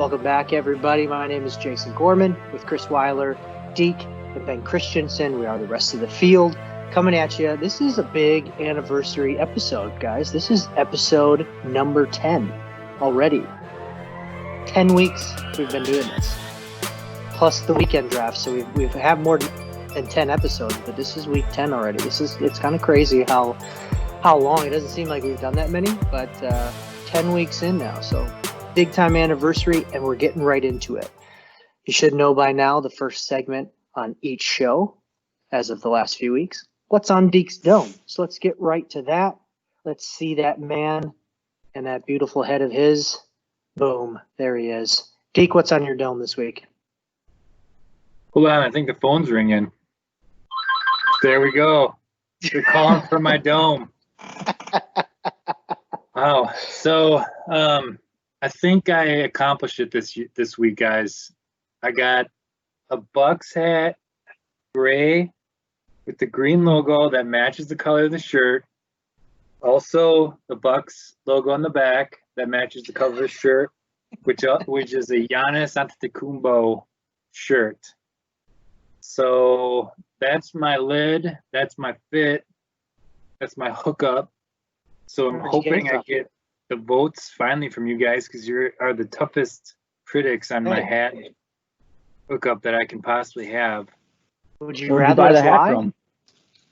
Welcome back, everybody. My name is Jason Gorman with Chris Weiler, Deac, and Ben Christensen. We are the rest of the field coming at you. This is a big anniversary episode, guys. This is episode number 10 already. 10 weeks we've been doing this, plus the weekend draft. So we've had more than 10 episodes, but this is week 10 already. It's kind of crazy how long. It doesn't seem like we've done that many, but 10 weeks in now. So big time anniversary, and we're getting right into it. You should know by now the first segment on each show as of the last few weeks. What's on Deac's dome? So let's get right to that. Let's see that man and that beautiful head of his. Boom, there he is. Deac, what's on your dome this week? Hold on, I think the phone's ringing. There we go. They're calling from my dome. Wow. So, I think I accomplished it this week, guys. I got a Bucks hat, gray, with the green logo that matches the color of the shirt. Also, the Bucks logo on the back that matches the color of the shirt, which is a Giannis Antetokounmpo shirt. So that's my lid. That's my fit. That's my hookup. So I'm hoping I get the votes finally from you guys, because you are the toughest critics on my hat hookup that I can possibly have. Would you rather buy the hat from?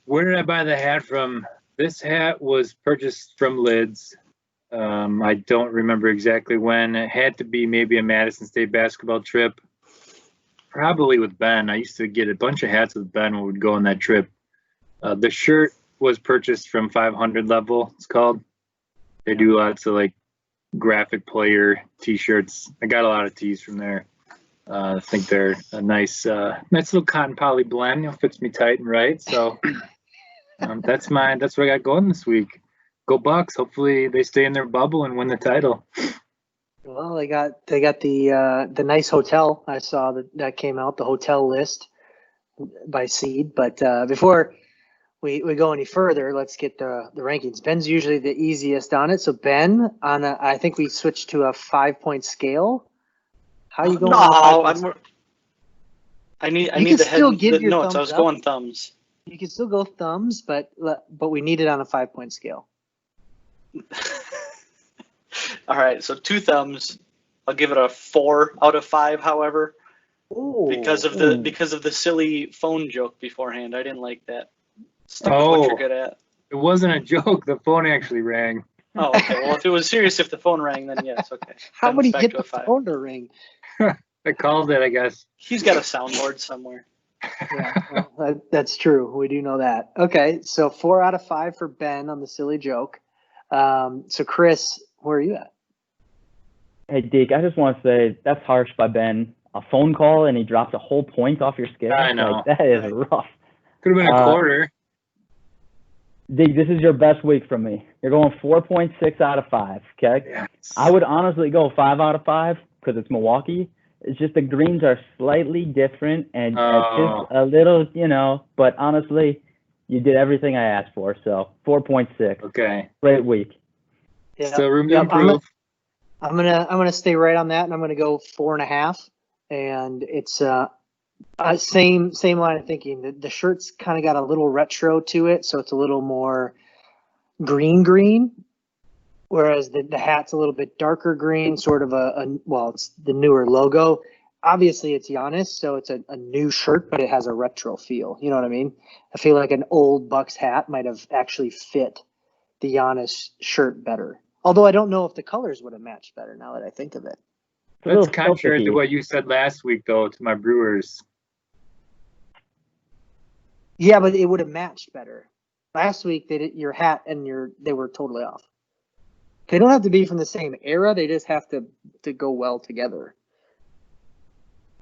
Where did I buy the hat from? This hat was purchased from Lids. I don't remember exactly when. It had to be maybe a Madison State basketball trip. Probably with Ben. I used to get a bunch of hats with Ben when we'd go on that trip. The shirt was purchased from 500 Level, it's called. They do lots of like graphic player t-shirts. I got a lot of tees from there. I think they're a nice little cotton poly blend. It fits me tight and right. So that's what I got going this week. Go Bucks. Hopefully they stay in their bubble and win the title. Well, they got the nice hotel. I saw that came out, the hotel list by seed. But before we go any further, let's get the rankings. Ben's usually the easiest on it. So Ben, I think we switched to a 5-point scale. How are you going? No, I need the head. Still give your notes. I was going thumbs. You can still go thumbs, but we need it on a 5-point scale. All right, so 2 thumbs. I'll give it a 4 out of 5. However, because of the silly phone joke beforehand, I didn't like that. Stick with what you're good at. It wasn't a joke. The phone actually rang. Oh, okay. Well, if it was serious, if the phone rang, then yes, okay. How would he get the phone to ring? I called it, I guess. He's got a soundboard somewhere. Yeah, well, that's true. We do know that. Okay, so 4 out of 5 for Ben on the silly joke. So Chris, where are you at? Hey, Deac, I just want to say that's harsh by Ben. A phone call and he drops a whole point off your scale. I know. Like, that is rough. Could have been a quarter. Deac, this is your best week from me. You're going 4.6 out of 5, okay? Yes. I would honestly go 5 out of 5 because it's Milwaukee. It's just the greens are slightly different and just a little, but honestly, you did everything I asked for, so 4.6. Okay. Great week. Yeah. Still room to improve. I'm gonna stay right on that, and I'm gonna go 4.5. And it's same line of thinking. The shirt's kind of got a little retro to it, so it's a little more green, whereas the hat's a little bit darker green, sort of it's the newer logo. Obviously, it's Giannis, so it's a new shirt, but it has a retro feel. You know what I mean? I feel like an old Bucks hat might have actually fit the Giannis shirt better. Although I don't know if the colors would have matched better now that I think of it. That's contrary to what you said last week, though, to my Brewers. Yeah, but it would have matched better. Last week, your hat and they were totally off. They don't have to be from the same era. They just have to go well together.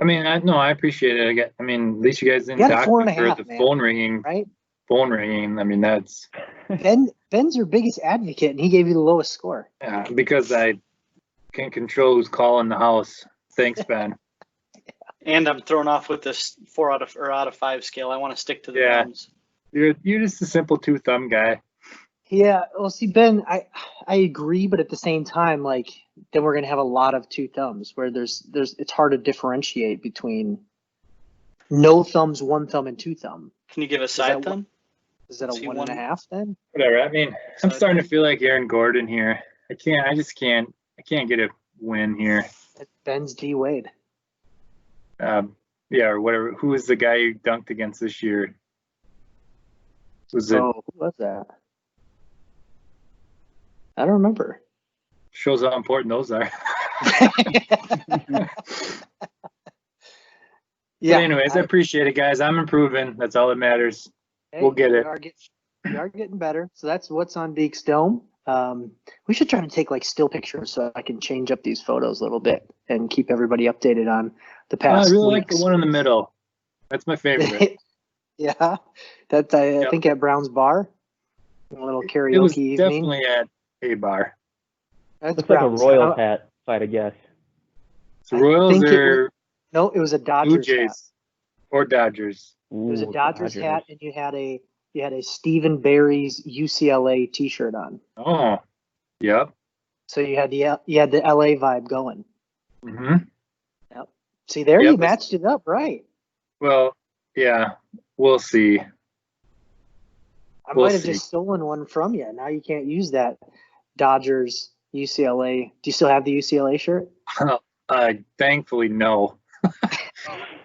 I mean, I appreciate it. At least you guys didn't talk about the phone ringing. Right? Phone ringing. I mean, that's... Ben's your biggest advocate, and he gave you the lowest score. Yeah, because I can control who's calling the house. Thanks, Ben. And I'm thrown off with this 4 out of 5 scale. I want to stick to the thumbs. You're just a simple 2-thumb guy. Yeah, well, see, Ben, I agree, but at the same time, like, then we're gonna have a lot of two thumbs where it's hard to differentiate between no thumbs, one thumb, and two thumb. Can you give a that side thumb? Is that a See 1.5 then? Whatever. I mean, I'm Side starting to thumb? feel like Aaron Gordon here. I can't get a win here. Ben's D Wade. Yeah, or whatever. Who was the guy who dunked against this year? Was it? Oh, who was that? I don't remember. Shows how important those are. Yeah. But anyways, I appreciate it, guys. I'm improving. That's all that matters. We'll get it. We are getting better. So that's what's on Deac's Dome. We should try to take like still pictures so I can change up these photos a little bit and keep everybody updated on the past I really weeks. like the one in the middle. That's my favorite. Yeah, that I think at Brown's Bar, a little karaoke It was evening. definitely at a bar. That's Looks like a Brown's. Royals hat, if I had to guess. So Royals think or No, it was a Blue Dodgers hat. Jays or Dodgers. It was a Ooh, Dodgers hat, and you had a Stephen Barry's UCLA T-shirt on. Oh, yep. So you had the LA vibe going. Mm-hmm. Yep. See there, Yep. you matched it up right. Well, yeah, we'll see. I We'll might have see. just stolen one from you. Now you can't use that Dodgers UCLA. Do you still have the UCLA shirt? Thankfully, no,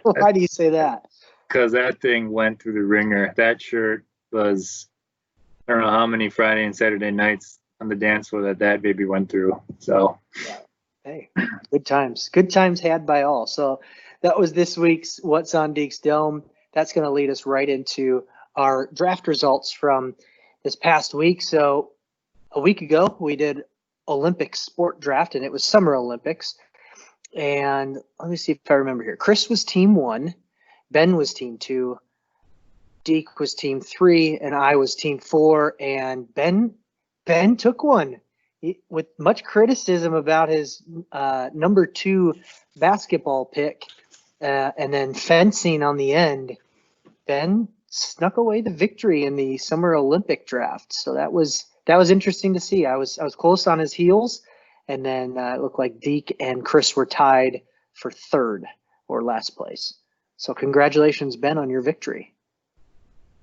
Why do you say that? because that thing went through the ringer. That shirt was, I don't know how many Friday and Saturday nights on the dance floor that baby went through. So, Hey, good times. Good times had by all. So that was this week's What's on Deac's Dome. That's going to lead us right into our draft results from this past week. So a week ago, we did Olympic sport draft, and it was Summer Olympics. And let me see if I remember here. Chris was team 1, Ben was team 2, Deac was team 3, and I was team 4. And Ben took one. With much criticism about his number 2 basketball pick, and then fencing on the end, Ben snuck away the victory in the Summer Olympic draft. So that was interesting to see. I was close on his heels, and then it looked like Deac and Chris were tied for 3rd or last place. So congratulations, Ben, on your victory.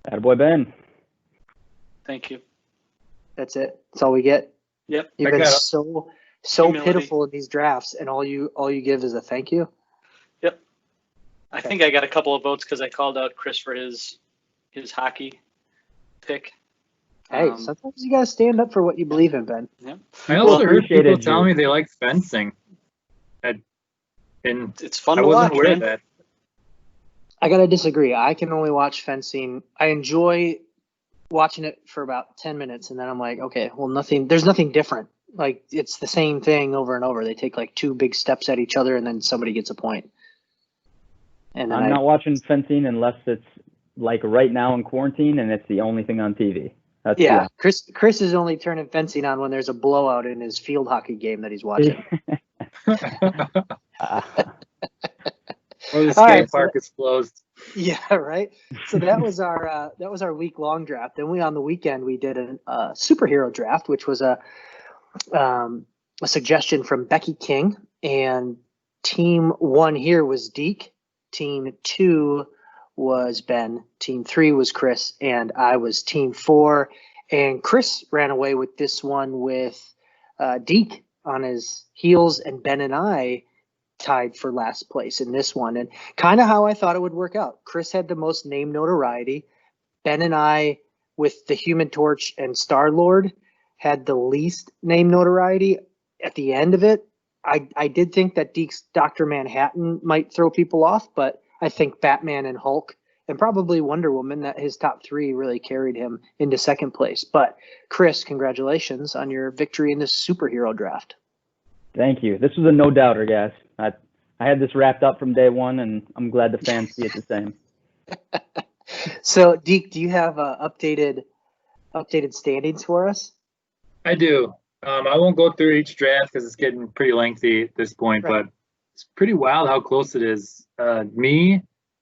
Attaboy, Ben. Thank you. That's it. That's all we get. Yep. You've been so Humility. pitiful in these drafts, and all you give is a thank you. Yep. I think I got a couple of votes because I called out Chris for his hockey pick. Hey, sometimes you gotta stand up for what you believe in, Ben. Yep. I also heard people appreciated tell you. me they like fencing. And It's fun I to wasn't watch, aware man. of that. I gotta disagree. I can only watch fencing. I enjoy watching it for about 10 minutes, and then I'm like, okay, well, there's nothing different. Like, it's the same thing over and over. They take like 2 big steps at each other, and then somebody gets a point. And then I'm not watching fencing unless it's like right now in quarantine and it's the only thing on TV. That's yeah, Chris is only turning fencing on when there's a blowout in his field hockey game that he's watching. Or the All right, skate park is closed. Yeah, right. So that was our week-long draft. Then on the weekend we did a superhero draft, which was a suggestion from Becky King. And team 1 here was Deac. Team 2 was Ben. Team 3 was Chris, and I was team 4. And Chris ran away with this one with Deac on his heels, and Ben and I tied for last place in this one, and kind of how I thought it would work out. Chris had the most name notoriety. Ben and I, with the Human Torch and Star-Lord, had the least name notoriety. At the end of it, I did think that Deac's Dr. Manhattan might throw people off, but I think Batman and Hulk and probably Wonder Woman, that his top 3 really carried him into 2nd place. But Chris, congratulations on your victory in this superhero draft. Thank you. This was a no-doubter, guys. I had this wrapped up from day one, and I'm glad the fans see it the same. So, Deac, do you have updated standings for us? I do. I won't go through each draft because it's getting pretty lengthy at this point, Right. but it's pretty wild how close it is.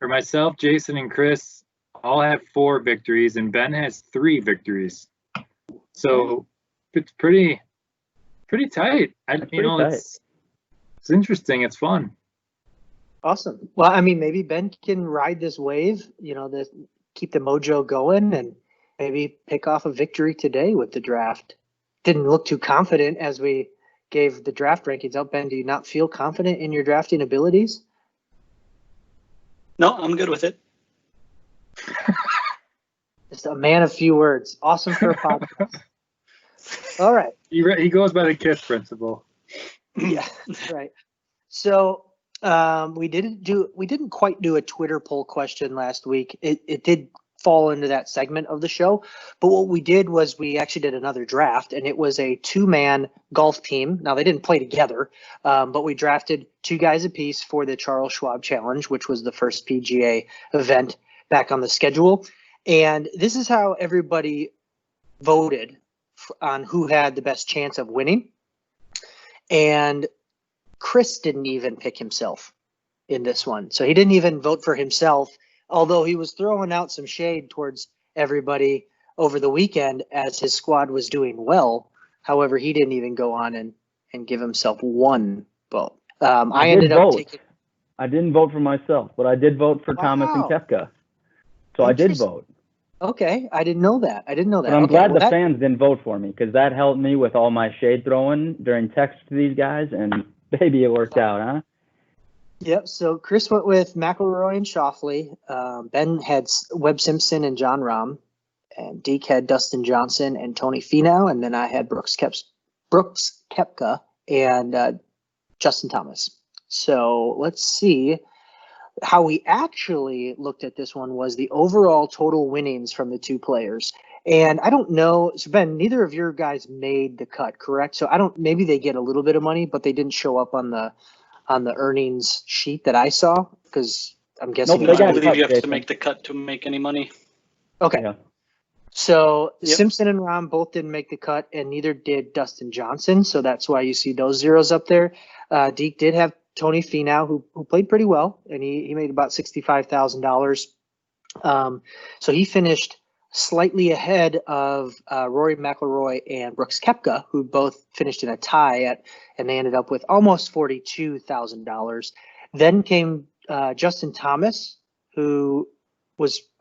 Myself, Jason, and Chris all have 4 victories, and Ben has 3 victories. So it's pretty tight. It's interesting. It's fun. Awesome. Well, I mean, maybe Ben can ride this wave, keep the mojo going and maybe pick off a victory today with the draft. Didn't look too confident as we gave the draft rankings out. Ben, do you not feel confident in your drafting abilities? No, I'm good with it. Just a man of few words. Awesome for a podcast. All right. He goes by the KISS principle. Yeah, right. So we didn't quite do a Twitter poll question last week. It did fall into that segment of the show, but what we did was we actually did another draft, and it was a 2-man golf team. Now they didn't play together, but we drafted 2 guys apiece for the Charles Schwab Challenge, which was the first PGA event back on the schedule. And this is how everybody voted on who had the best chance of winning. And Chris didn't even pick himself in this one. So he didn't even vote for himself, although he was throwing out some shade towards everybody over the weekend as his squad was doing well. However, he didn't even go on and give himself one vote. I ended up taking. I didn't vote for myself, but I did vote for Thomas and Koepka. So I did vote. Okay, I didn't know that. But I'm glad the fans didn't vote for me, because that helped me with all my shade throwing during text to these guys, and maybe it worked out, huh? Yep. So Chris went with McIlroy and Schauffele. Ben had Webb Simpson and John Rahm, and Deac had Dustin Johnson and Tony Finau, and then I had Brooks Koepka and Justin Thomas. So let's see. How we actually looked at this one was the overall total winnings from the 2 players. And I don't know, so Ben, neither of your guys made the cut, correct? So maybe they get a little bit of money, but they didn't show up on the earnings sheet that I saw, because I'm guessing. Nope, I believe you have to make the cut to make any money. Okay. Yeah. So Simpson and Rahm both didn't make the cut, and neither did Dustin Johnson. So that's why you see those zeros up there. Deac did have Tony Finau, who played pretty well, and he made about $65,000. So he finished slightly ahead of Rory McIlroy and Brooks Koepka, who both finished in a tie and they ended up with almost $42,000. Then came Justin Thomas, who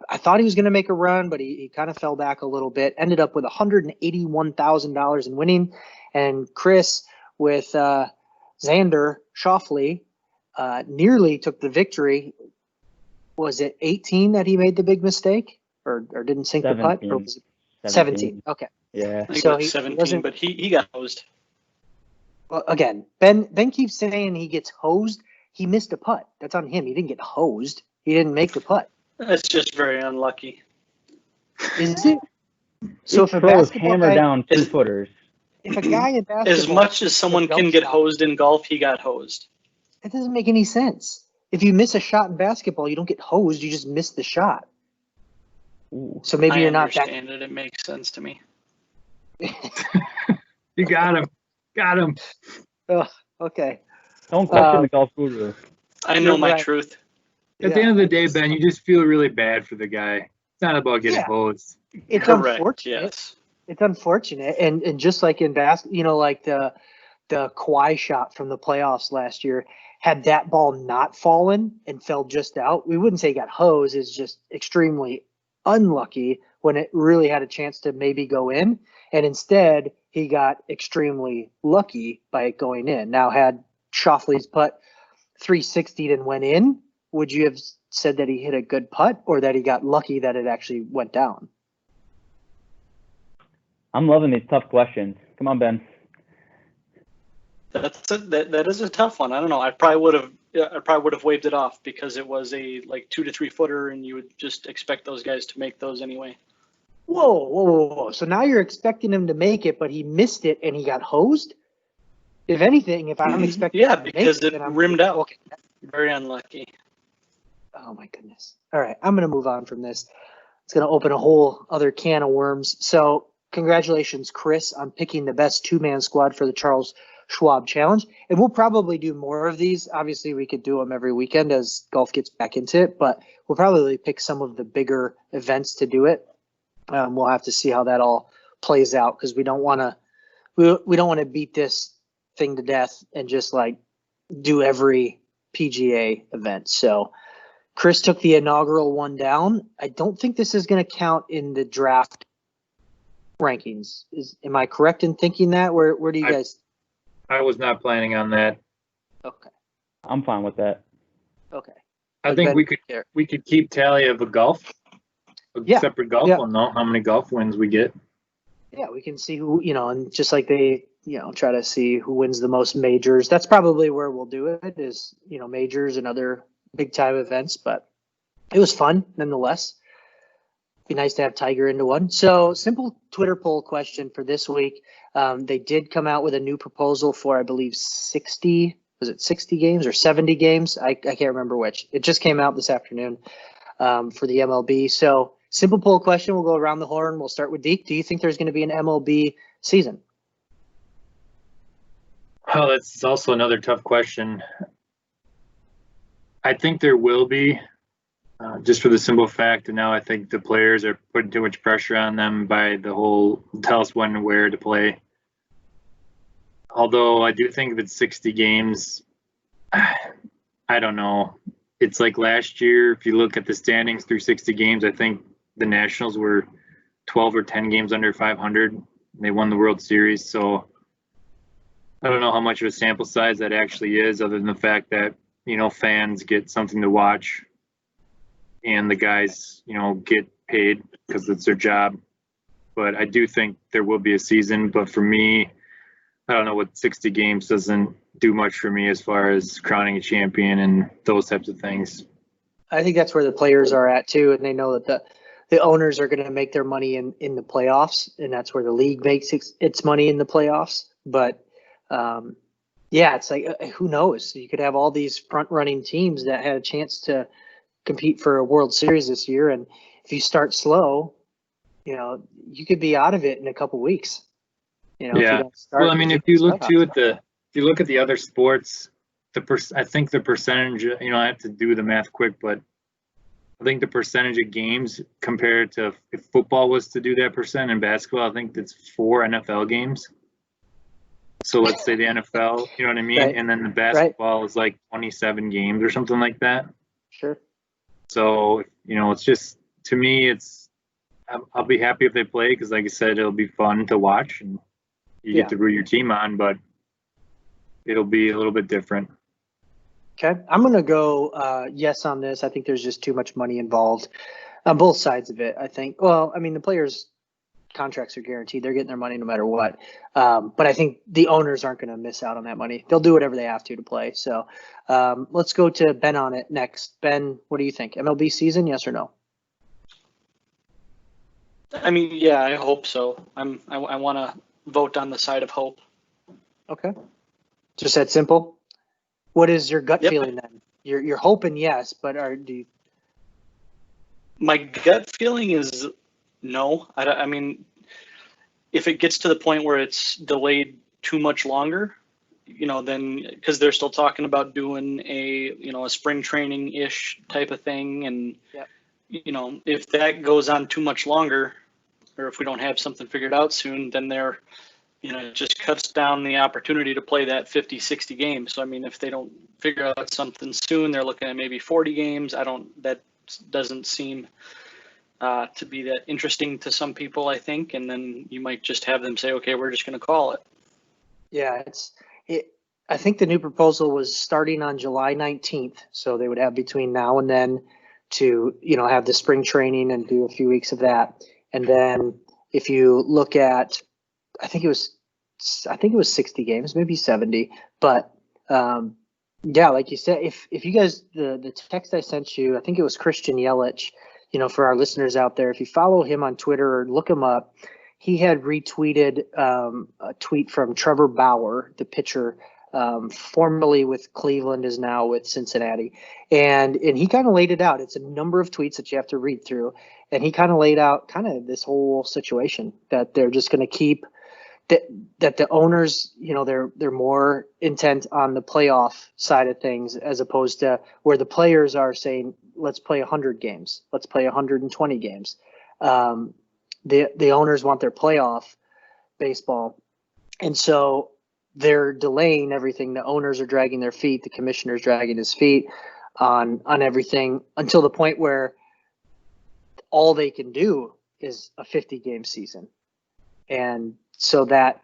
I thought he was going to make a run, but he kind of fell back a little bit, ended up with $181,000 in winning. And Chris with Xander Schauffele nearly took the victory. Was it 18 that he made the big mistake, or didn't sink 17. The putt? Or was it 17? Okay. Yeah. So he 17, but he got hosed. Well, again, Ben keeps saying he gets hosed. He missed a putt. That's on him. He didn't get hosed. He didn't make the putt. That's just very unlucky. Is it? So if a basketball hammer guy, down 2-footers. If a guy in basketball, as much as someone can get hosed in golf, he got hosed. That doesn't make any sense. If you miss a shot in basketball, you don't get hosed. You just miss the shot. Ooh. So maybe you're not that. I understand it. It makes sense to me. You got him. Got him. Oh, okay. Don't question the golf guru. I know my truth. At the end of the day, Ben, you just feel really bad for the guy. It's not about getting hosed. It's correct. Unfortunate. Yes. It's unfortunate, and just like in basketball, like the Kawhi shot from the playoffs last year, had that ball not fallen and fell just out, we wouldn't say he got hosed. It's just extremely unlucky when it really had a chance to maybe go in, and instead he got extremely lucky by it going in. Now, had Schauffele's putt 360'd and went in, would you have said that he hit a good putt or that he got lucky that it actually went down? I'm loving these tough questions. Come on, Ben. That is a tough one. I don't know. I probably would have waved it off because it was a 2 to 3 footer, and you would just expect those guys to make those anyway. Whoa. So now you're expecting him to make it, but he missed it and he got hosed? If anything, if I'm expecting him to because make it rimmed out. Okay. Very unlucky. Oh my goodness. All right, I'm going to move on from this. It's going to open a whole other can of worms. So congratulations, Chris, on picking the best 2-man squad for the Charles Schwab Challenge. And we'll probably do more of these. Obviously, we could do them every weekend as golf gets back into it, but we'll probably pick some of the bigger events to do it. We'll have to see how that all plays out, because we don't want to beat this thing to death and just like do every PGA event. So Chris took the inaugural one down. I don't think this is going to count in the draft rankings. Am I correct in thinking that? Where do you guys? I was not planning on that. Okay. I'm fine with that. Okay. I think we could keep tally of a separate golf one though. How many golf wins we get? Yeah, we can see who, and just like they, try to see who wins the most majors. That's probably where we'll do it, is, majors and other big time events. But it was fun nonetheless. Be nice to have Tiger into one. So, simple Twitter poll question for this week. They did come out with a new proposal for, I believe, 60 games or 70 games? I can't remember which. It just came out this afternoon for the MLB. So, simple poll question. We'll go around the horn. We'll start with Deac. Do you think there's going to be an MLB season? Oh, that's also another tough question. I think there will be, just for the simple fact that now I think the players are putting too much pressure on them by the whole tell us when and where to play. Although I do think if it's 60 games, I don't know. It's like last year, if you look at the standings through 60 games, I think the Nationals were 12 or 10 games under 500. They won the World Series. So I don't know how much of a sample size that actually is, other than the fact that, fans get something to watch and the guys, get paid because it's their job. But I do think there will be a season. But for me, I don't know, what 60 games doesn't do much for me as far as crowning a champion and those types of things. I think that's where the players are at too, and they know that the owners are going to make their money in the playoffs, and that's where the league makes its money in the playoffs. But it's like, who knows? You could have all these front-running teams that had a chance to compete for a World Series this year, and if you start slow, you could be out of it in a couple weeks. If you don't start, well, I mean, if you look at the other sports, I think the percentage, I have to do the math quick, but I think the percentage of games compared to if football was to do that percent in basketball, I think it's 4 NFL games. So let's say the NFL, you know what I mean? Right. And then the basketball is like 27 games or something like that. Sure. So, it's just, to me, I'll be happy if they play because, like I said, it'll be fun to watch and you get to root your team on, but it'll be a little bit different. Okay. I'm going to go yes on this. I think there's just too much money involved on both sides of it, I think. Well, I mean, the players' contracts are guaranteed. They're getting their money no matter what. But I think the owners aren't going to miss out on that money. They'll do whatever they have to play. So let's go to Ben on it next. Ben, what do you think? MLB season, yes or no? I mean, yeah, I hope so. I want to vote on the side of hope. Okay. Just that simple? What is your gut feeling then? You're hoping yes, but do you? My gut feeling is no. I mean, if it gets to the point where it's delayed too much longer, then because they're still talking about doing a spring training-ish type of thing, and if that goes on too much longer, or if we don't have something figured out soon, then it just cuts down the opportunity to play that 50, 60 games. So, I mean, if they don't figure out something soon, they're looking at maybe 40 games. That doesn't seem to be that interesting to some people, I think. And then you might just have them say, okay, we're just going to call it. Yeah, I think the new proposal was starting on July 19th. So they would have between now and then to, have the spring training and do a few weeks of that. And then if you look at, I think it was 60 games, maybe 70. But like you said, if you guys, the text I sent you, I think it was Christian Yelich, for our listeners out there, if you follow him on Twitter or look him up, he had retweeted a tweet from Trevor Bauer, the pitcher, formerly with Cleveland, is now with Cincinnati. And he kind of laid it out. It's a number of tweets that you have to read through. And he kind of laid out kind of this whole situation that they're just going to keep that the owners, they're more intent on the playoff side of things as opposed to where the players are saying, let's play 100 games. Let's play 120 games. the owners want their playoff baseball, and so they're delaying everything. The owners are dragging their feet. The commissioner's dragging his feet on everything until the point where all they can do is a 50-game season. And so that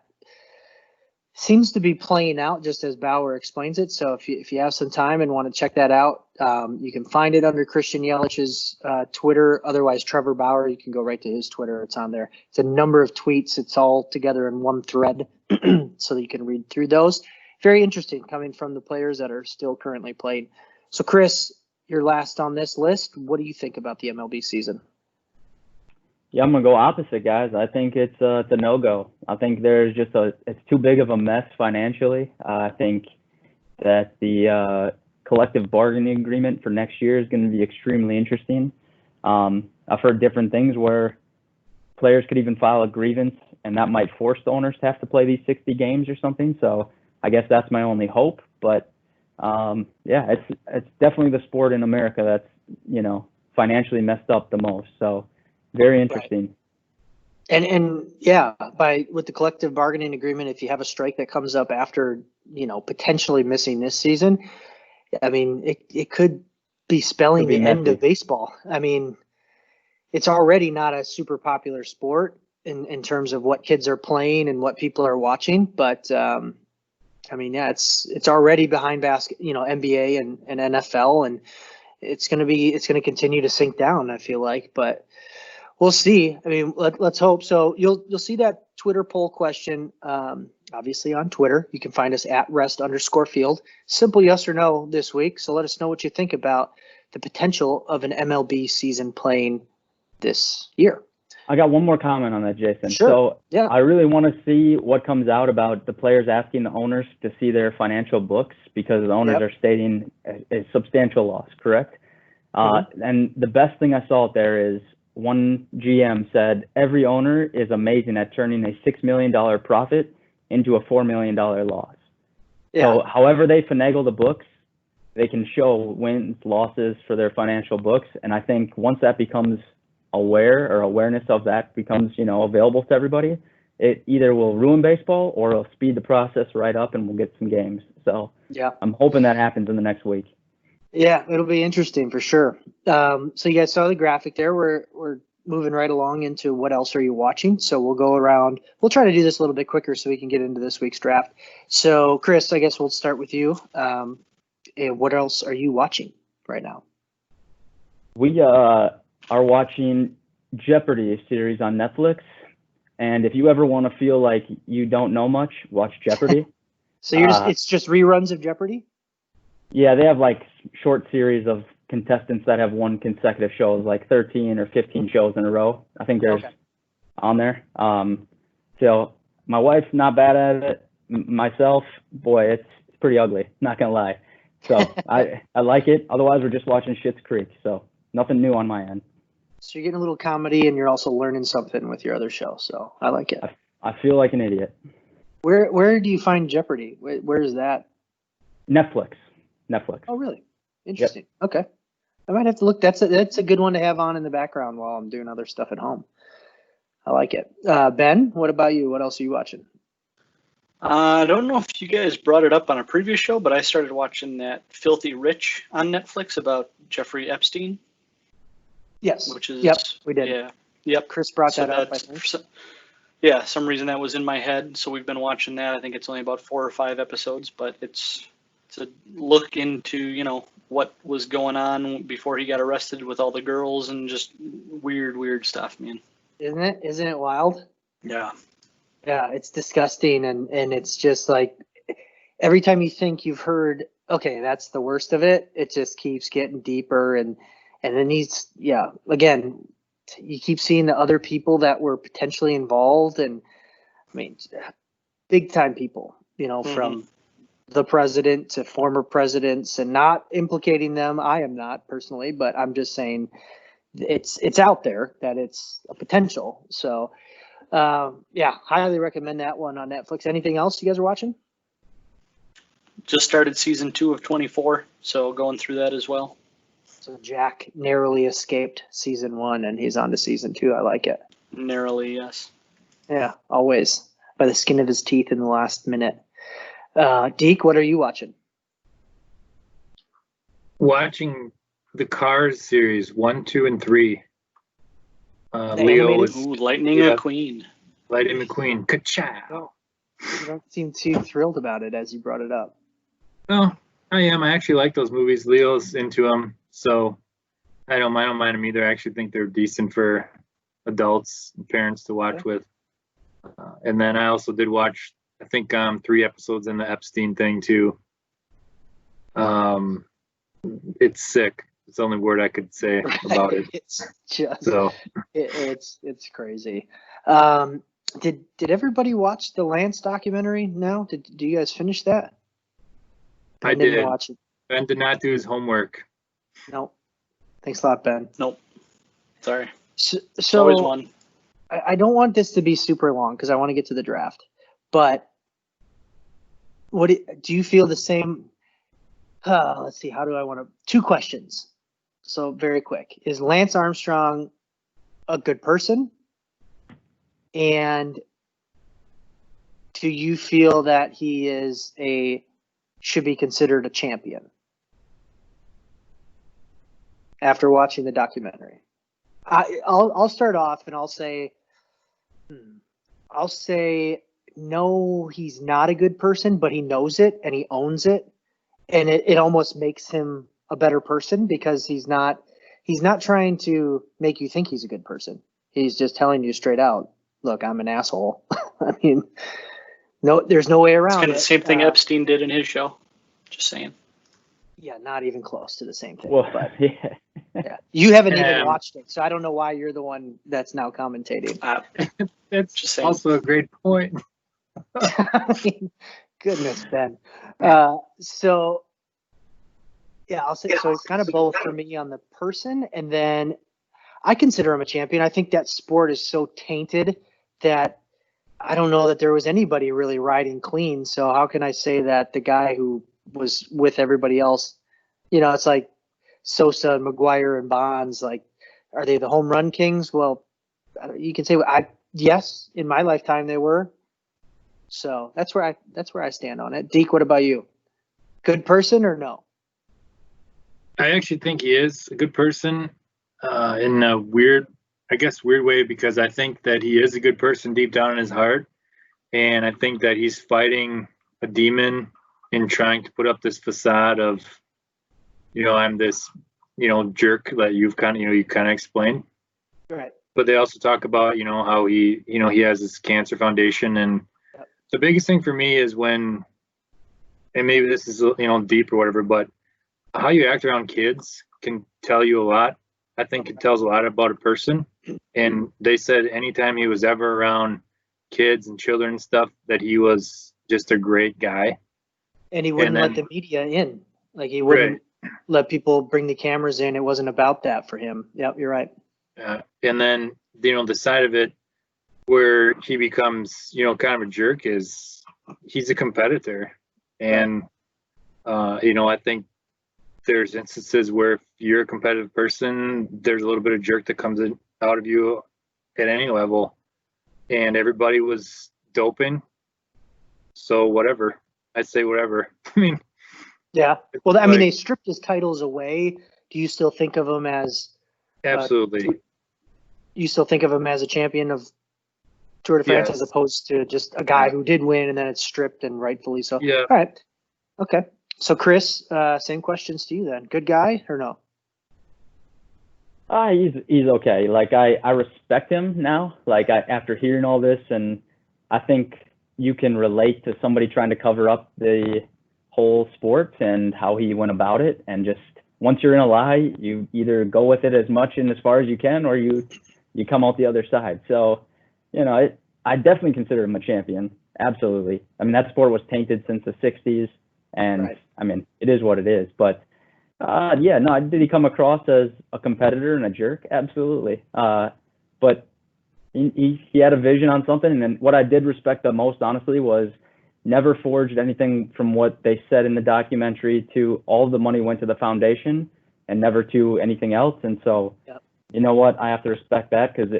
seems to be playing out just as Bauer explains it. So if you have some time and want to check that out, you can find it under Christian Yelich's Twitter. Otherwise, Trevor Bauer, you can go right to his Twitter. It's on there. It's a number of tweets. It's all together in one thread so that you can read through those. Very interesting coming from the players that are still currently playing. So, Chris, you're last on this list. What do you think about the MLB season? Yeah, I'm gonna go opposite, guys. I think it's a no-go. I think there's just it's too big of a mess financially. I think that the collective bargaining agreement for next year is going to be extremely interesting. I've heard different things where players could even file a grievance, and that might force the owners to have to play these 60 games or something. So I guess that's my only hope. But yeah, it's definitely the sport in America that's financially messed up the most. So. Very interesting. Right. And yeah, with the collective bargaining agreement, if you have a strike that comes up after, potentially missing this season, I mean, it could be spelling the end of baseball. I mean, it's already not a super popular sport in terms of what kids are playing and what people are watching. But I mean, yeah, it's already behind NBA and NFL, and it's going to continue to sink down, I feel like, but we'll see. I mean, let's hope. So you'll see that Twitter poll question, obviously on Twitter. You can find us at @rest_field. Simple yes or no this week. So let us know what you think about the potential of an MLB season playing this year. I got one more comment on that, Jason. Sure. So yeah. I really want to see what comes out about the players asking the owners to see their financial books because the owners are stating a substantial loss, correct? And the best thing I saw out there is one GM said every owner is amazing at turning a $6 million profit into a $4 million loss. Yeah. So however they finagle the books, they can show wins, losses for their financial books. And I think once that becomes awareness of that becomes, available to everybody, it either will ruin baseball or it'll speed the process right up and we'll get some games. So yeah, I'm hoping that happens in the next week. Yeah, it'll be interesting for sure. So you guys saw the graphic there. We're moving right along into what else are you watching. So we'll go around. We'll try to do this a little bit quicker so we can get into this week's draft. So Chris, I guess we'll start with you. What else are you watching right now? We are watching Jeopardy series on Netflix. And if you ever want to feel like you don't know much, watch Jeopardy. So it's just reruns of Jeopardy? Yeah, they have like short series of contestants that have won consecutive shows, like 13 or 15 shows in a row. I think there's on there. So my wife's not bad at it. Myself, boy, it's pretty ugly. Not gonna lie. So I like it. Otherwise, we're just watching Schitt's Creek. So nothing new on my end. So you're getting a little comedy, and you're also learning something with your other show. So I like it. I feel like an idiot. Where do you find Jeopardy? Where is that? Netflix. Oh, really? Interesting. Yep. Okay. I might have to look. That's a good one to have on in the background while I'm doing other stuff at home. I like it. Ben, what about you? What else are you watching? I don't know if you guys brought it up on a previous show, but I started watching that Filthy Rich on Netflix about Jeffrey Epstein. Yes. Which is we did. Yeah. Yep. Chris brought that up. I think. Yeah, some reason that was in my head, so we've been watching that. I think it's only about 4 or 5 episodes, but it's a look into, what was going on before he got arrested with all the girls and just weird stuff, man. Isn't it wild? Yeah. Yeah, it's disgusting, and it's just like every time you think you've heard, okay, that's the worst of it, it just keeps getting deeper, and then again, you keep seeing the other people that were potentially involved, and I mean, big time people, from the president to former presidents, and not implicating them. I am not personally, but I'm just saying it's out there that it's a potential. So highly recommend that one on Netflix. Anything else you guys are watching? Just started season 2 of 24, so going through that as well. So Jack narrowly escaped season 1 and he's on to season 2. I like it. Narrowly, yes. Yeah, always by the skin of his teeth in the last minute. Deac, what are you watching? Watching the Cars series 1, 2, and 3. The Leo animated? is Lightning McQueen. Lightning McQueen. Ka-chow. Oh, you don't seem too thrilled about it as you brought it up. No, I am. I actually like those movies. Leo's into them, so I don't mind them either. I actually think they're decent for adults and parents to watch with. And then I also did watch, I think, 3 episodes in the Epstein thing too. It's sick. It's the only word I could say about it. It's just So it's crazy. Did everybody watch the Lance documentary now? Do you guys finish that? I did. Watch it. Ben did not do his homework. No. Thanks a lot, Ben. Nope. Sorry. So Always one. I don't want this to be super long because I want to get to the draft. But do you feel the same? Let's see. How do I want to? 2 questions. So very quick. Is Lance Armstrong a good person? And do you feel that he should be considered a champion after watching the documentary? I'll start off and I'll say no, he's not a good person, but he knows it and he owns it, and it almost makes him a better person because he's not trying to make you think he's a good person. He's just telling you straight out, look, I'm an asshole. I mean, no, there's no way around it. It's kind of the same thing Epstein did in his show. Just saying. Yeah, not even close to the same thing. Well, but yeah. yeah, you haven't even watched it, so I don't know why you're the one that's now commentating. That's just saying. Also a great point. I mean, goodness, Ben. So, yeah, I'll say so. It's kind of both for me on the person, and then I consider him a champion. I think that sport is so tainted that I don't know that there was anybody really riding clean. So how can I say that the guy who was with everybody else, it's like Sosa and McGuire and Bonds, like, are they the home run kings? Well, you can say yes, in my lifetime they were. So that's where I stand on it. Deac, what about you? Good person or no? I actually think he is a good person in a weird way, because I think that he is a good person deep down in his heart. And I think that he's fighting a demon in trying to put up this facade of, I'm this, jerk that you kind of explained. Right. But they also talk about, how he has this cancer foundation. And the biggest thing for me is when, and maybe this is, deep or whatever, but how you act around kids can tell you a lot. I think it tells a lot about a person. And they said anytime he was ever around kids and children and stuff, that he was just a great guy. And he wouldn't let the media in. Like, he wouldn't let people bring the cameras in. It wasn't about that for him. Yep, you're right. And then, the side of it where he becomes, kind of a jerk is he's a competitor. And, I think there's instances where if you're a competitive person, there's a little bit of jerk that comes out of you at any level. And everybody was doping. So whatever. I'd say whatever. I mean. Yeah. Well, I mean, they stripped his titles away. Do you still think of him as? Absolutely. You still think of him as a champion of Tour de France, as opposed to just a guy who did win and then it's stripped, and rightfully so. Yeah. All right. Okay. So Chris, same questions to you then. Good guy or no? He's okay. Like, I respect him now. Like, after hearing all this, and I think you can relate to somebody trying to cover up the whole sport and how he went about it. And just once you're in a lie, you either go with it as much and as far as you can, or you come out the other side. So, I definitely consider him a champion. Absolutely. I mean, that sport was tainted since the 60s. And I mean, it is what it is. But did he come across as a competitor and a jerk? Absolutely. But he had a vision on something. And then what I did respect the most, honestly, was never forged anything from what they said in the documentary to all the money went to the foundation and never to anything else. And so, you know what? I have to respect that, because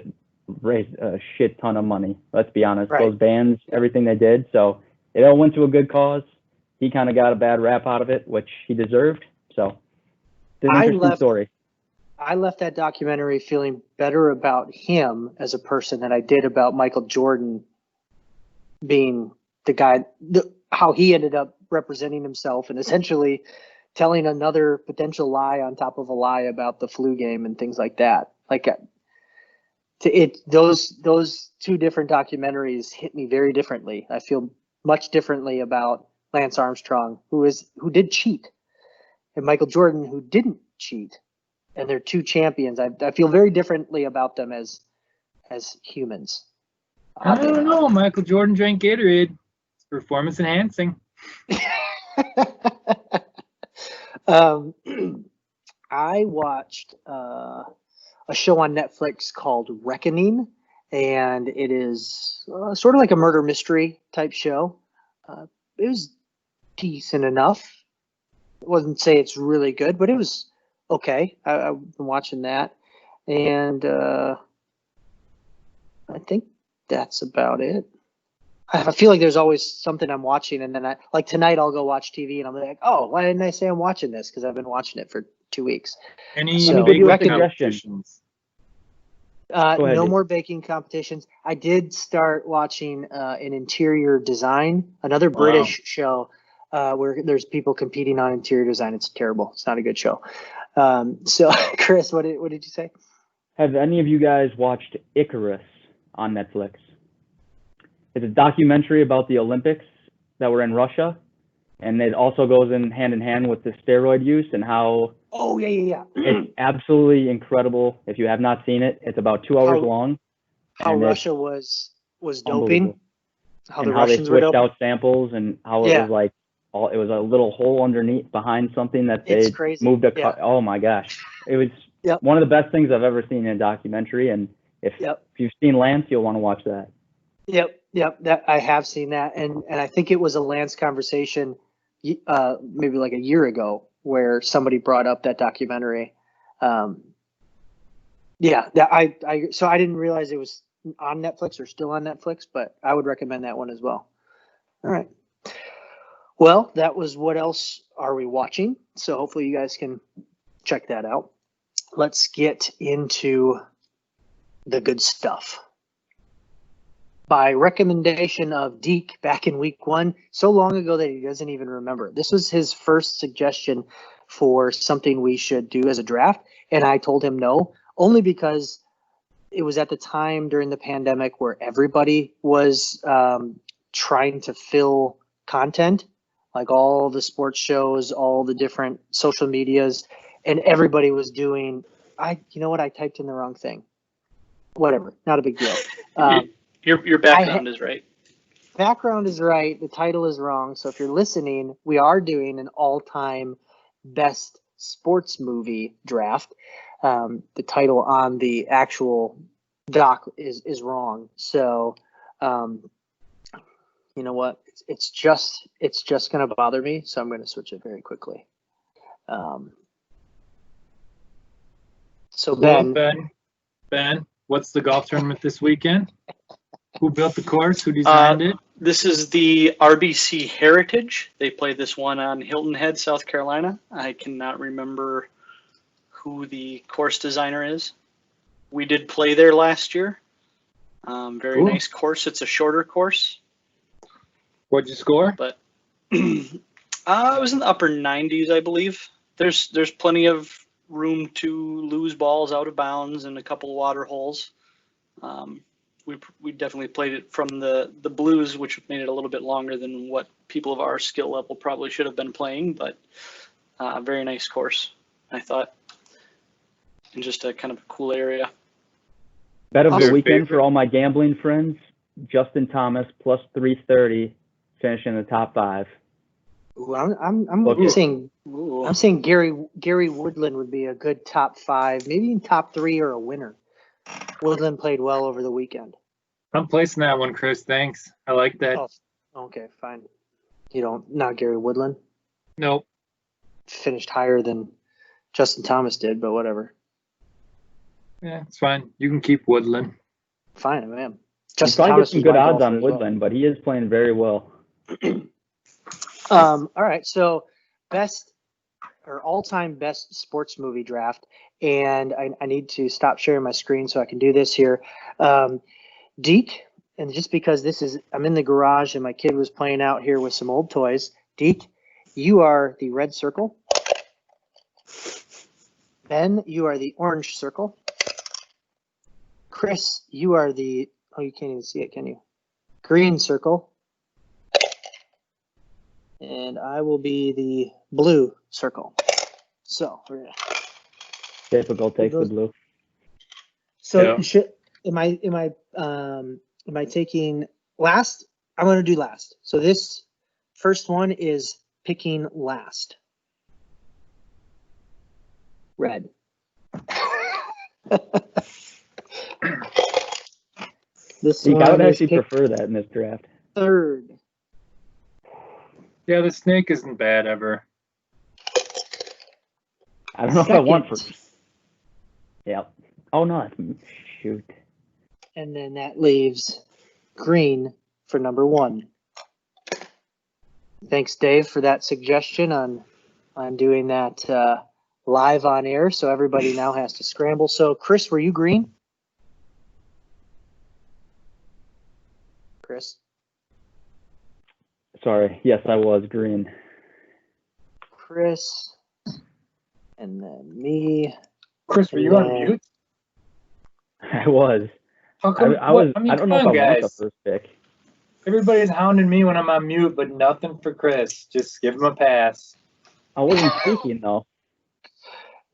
raised a shit ton of money. Let's be honest. Right. Those bands, everything they did. So it all went to a good cause. He kind of got a bad rap out of it, which he deserved. So it's an interesting story. I left that documentary feeling better about him as a person than I did about Michael Jordan being the guy, how he ended up representing himself and essentially telling another potential lie on top of a lie about the flu game and things like that. Like those two different documentaries hit me very differently. I feel much differently about Lance Armstrong, who did cheat, and Michael Jordan, who didn't cheat. And they're two champions. I feel very differently about them as humans. I don't know. Michael Jordan drank Gatorade. It's performance enhancing. I watched a show on Netflix called Reckoning, and it is sort of like a murder mystery type show. It was decent enough. I wouldn't say it's really good, but it was okay. I've been watching that, and I think that's about it. I feel like there's always something I'm watching, and then like tonight I'll go watch TV, and I'm like, oh, why didn't I say I'm watching this? Because I've been watching it for 2 weeks. Any big competitions? No more baking competitions. I did start watching an interior design, another British show where there's people competing on interior design. It's terrible. It's not a good show. So, Chris, what did you say? Have any of you guys watched Icarus on Netflix? It's a documentary about the Olympics that were in Russia, and it also goes in hand with the steroid use and how. Oh yeah. It's absolutely incredible. If you have not seen it, it's about 2 hours long. How Russia was doping. How the Russians were doping. How they switched out samples and how it was like. It was a little hole behind something that they moved a car. Oh my gosh. It was one of the best things I've ever seen in a documentary. And if you've seen Lance, you'll want to watch that. Yep. That I have seen that. And I think it was a Lance conversation maybe like a year ago where somebody brought up that documentary. So I didn't realize it was on Netflix or still on Netflix, but I would recommend that one as well. All right. Well, that was What Else Are We Watching? So hopefully you guys can check that out. Let's get into the good stuff. By recommendation of Deac back in week 1, so long ago that he doesn't even remember. This was his first suggestion for something we should do as a draft, and I told him no, only because it was at the time during the pandemic where everybody was trying to fill content. Like all the sports shows, all the different social medias, and everybody was doing, you know what, I typed in the wrong thing. Whatever, not a big deal. Your background is right. Background is right. The title is wrong. So if you're listening, we are doing an all-time best sports movie draft. The title on the actual doc is wrong. So, you know what? It's just going to bother me, so I'm going to switch it very quickly. So Ben, what's the golf tournament this weekend? Who built the course? Who designed it? This is the RBC Heritage. They play this one on Hilton Head, South Carolina. I cannot remember who the course designer is. We did play there last year. Very nice course. It's a shorter course. What'd you score? But it was in the upper 90s, I believe. There's plenty of room to lose balls out of bounds and a couple water holes. We definitely played it from the blues, which made it a little bit longer than what people of our skill level probably should have been playing, but very nice course, I thought, and just a kind of a cool area. Bet of the weekend for all my gambling friends, Justin Thomas plus 330. Finish in the top 5. Ooh, I'm saying Gary Woodland would be a good top 5, maybe even top 3 or a winner. Woodland played well over the weekend. I'm placing that one, Chris. Thanks. I like that. Oh, okay, fine. Not Gary Woodland? Nope. Finished higher than Justin Thomas did, but whatever. Yeah, it's fine. You can keep Woodland. Fine, I am. You Justin probably get Thomas some was good my odds golfer on as well. Woodland, but he is playing very well. All right, so best or all-time best sports movie draft, and I need to stop sharing my screen so I can do this here. Deac, and just because I'm in the garage and my kid was playing out here with some old toys. Deac, you are the red circle. Ben, you are the orange circle. Chris, you are the, oh, you can't even see it, can you? Green circle. And I will be the blue circle. So we're gonna. Difficult takes the blue. So Yeah. am I taking last? I'm gonna do last. So this first one is picking last. Red. This See, I one would is actually picked prefer that in this draft. third. Yeah, the snake isn't bad ever. I don't know if I want Second. for. Yep. Oh no, shoot. And then that leaves green for number one. Thanks, Dave, for that suggestion on doing that live on air. So everybody now has to scramble. So Chris, were you green? Chris? Sorry. Yes, I was green. Chris. And then me. Chris, were you on mute? I was. How come? I was. I mean, I don't come know if on, I want the guys. first pick. Everybody's hounding me when I'm on mute, but nothing for Chris. Just give him a pass. I wasn't speaking though.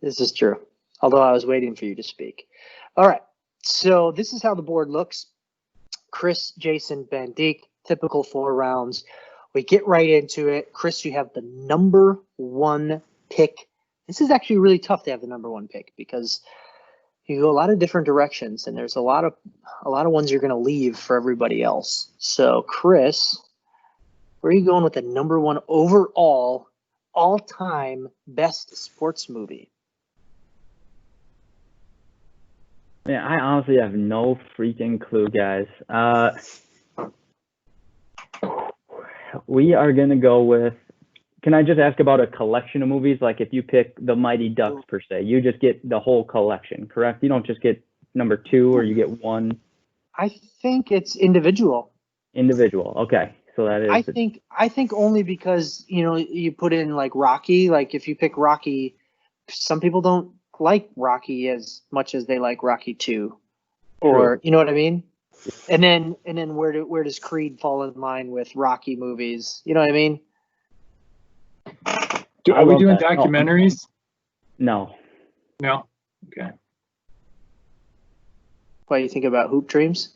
This is true. Although I was waiting for you to speak. All right. So this is how the board looks. Chris, Jason, Ben, Deac, typical 4 rounds. We get right into it. Chris, you have the number 1 pick. This is actually really tough to have the number 1 pick because you go a lot of different directions, and there's a lot of ones you're going to leave for everybody else. So, Chris, where are you going with the number 1 overall, all-time best sports movie? Man, I honestly have no freaking clue, guys. We are gonna go with. Can I just ask about a collection of movies? Like if you pick the Mighty Ducks per se, you just get the whole collection, correct? You don't just get number 2 or you get 1. I think it's individual. Individual. Okay, so that is. I think only because you put in like Rocky. Like if you pick Rocky, some people don't like Rocky as much as they like Rocky 2, or you know what I mean. And then where does Creed fall in line with Rocky movies? You know what I mean? Are we doing documentaries? No. No. Okay. What do you think about Hoop Dreams?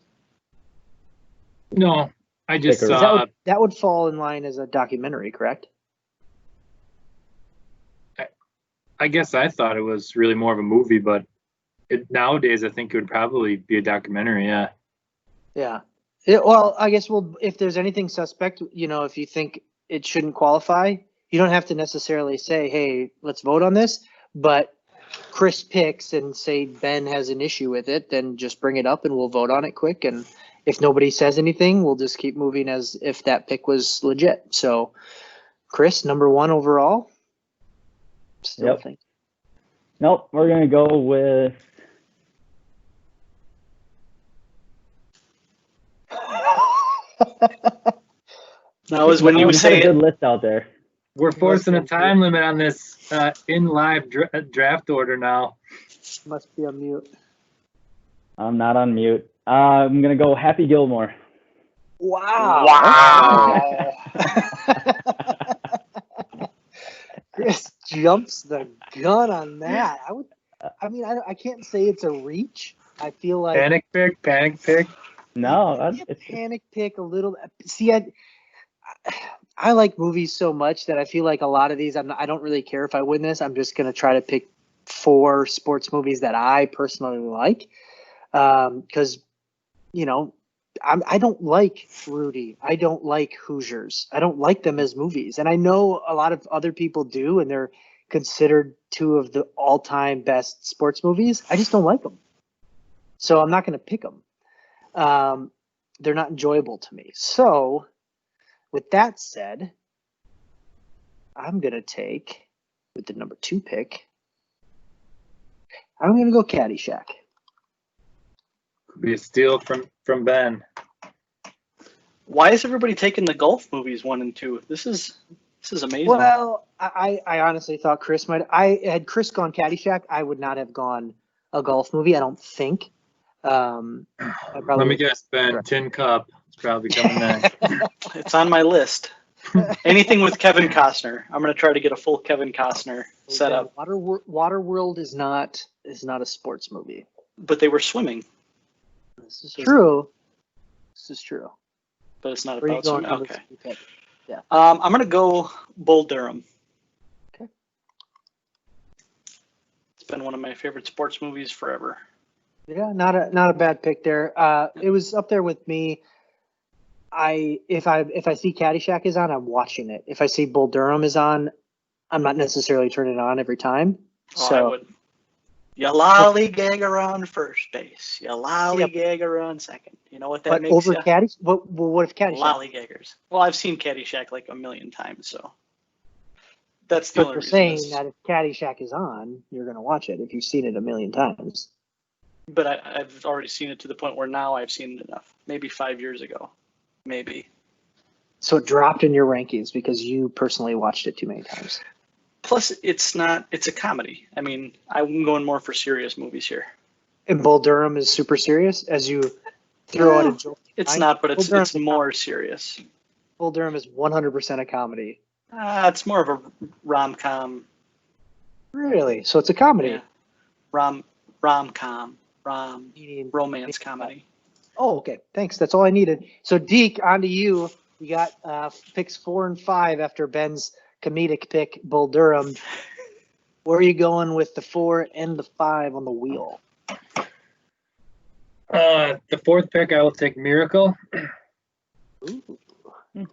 No, I just that would fall in line as a documentary, correct? I guess I thought it was really more of a movie, but nowadays I think it would probably be a documentary. Yeah. Yeah. Well, I guess if there's anything suspect, if you think it shouldn't qualify, you don't have to necessarily say, hey, let's vote on this. But Chris picks and say Ben has an issue with it, then just bring it up and we'll vote on it quick. And if nobody says anything, we'll just keep moving as if that pick was legit. So, Chris, number 1 overall. Still think. Nope, we're gonna go with. That was when you say had a good list out there. We're forcing a time limit on this in live draft order now. Must be on mute. I'm not on mute. I'm gonna go Happy Gilmore. Wow. Chris jumps the gun on that. I can't say it's a reach. I feel like panic pick. No, it's panic pick a little. See, I like movies so much that I feel like a lot of these, I don't really care if I win this. I'm just gonna try to pick 4 sports movies that I personally like, because I don't like Rudy. I don't like Hoosiers. I don't like them as movies. And I know a lot of other people do, and they're considered 2 of the all-time best sports movies. I just don't like them. So I'm not going to pick them. They're not enjoyable to me. So, with that said, I'm going to take, with the number 2 pick, I'm going to go Caddyshack. Could be a steal from Ben. Why is everybody taking the golf movies 1 and 2? This is amazing. Well, I honestly thought Chris might. Had Chris gone Caddyshack, I would not have gone a golf movie. I don't think. Let me guess, Ben. Tin Cup is probably coming next. It's on my list. Anything with Kevin Costner. I'm going to try to get a full Kevin Costner setup. Waterworld is not a sports movie. But they were swimming. This is true. But it's not Where about you going swimming. on Okay. this pick? Yeah. I'm going to go Bull Durham. Okay. It's been one of my favorite sports movies forever. Yeah, not a bad pick there. It was up there with me. If I see Caddyshack is on, I'm watching it. If I see Bull Durham is on, I'm not necessarily turning it on every time. So I would. You lollygag around first base. You lollygag around second. You know what that but makes over you? what if Caddyshack? Lollygaggers. Well, I've seen Caddyshack like a million times, so that's the But only you're reason. saying that if Caddyshack is on, you're going to watch it if you've seen it a million times. But I've already seen it to the point where now I've seen it enough. Maybe 5 years ago. Maybe. So it dropped in your rankings because you personally watched it too many times. Plus, it's a comedy. I mean, I'm going more for serious movies here. And Bull Durham is super serious as you throw out a joke. It's not, but it's more serious. Bull Durham is 100% a comedy. It's more of a rom-com. Really? So it's a comedy? Yeah. Rom-com. Romance comedy. Oh, okay. Thanks. That's all I needed. So, Deac, on to you. You got picks 4 and 5 after Ben's comedic pick, Bull Durham. Where are you going with the 4 and the 5 on the wheel? The 4th pick, I will take Miracle. Ooh.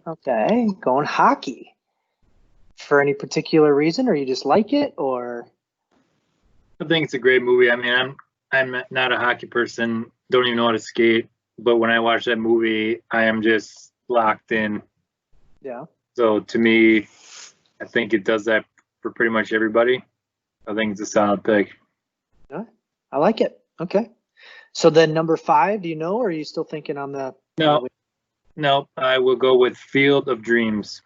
Okay. Going hockey. For any particular reason, or you just like it, or? I think it's a great movie. I mean, I'm not a hockey person, don't even know how to skate, but when I watch that movie, I am just locked in. Yeah. So to me, I think it does that for pretty much everybody. I think it's a solid pick. Yeah, I like it. Okay. So then number 5, do you know, or are you still thinking on the? No, I will go with Field of Dreams.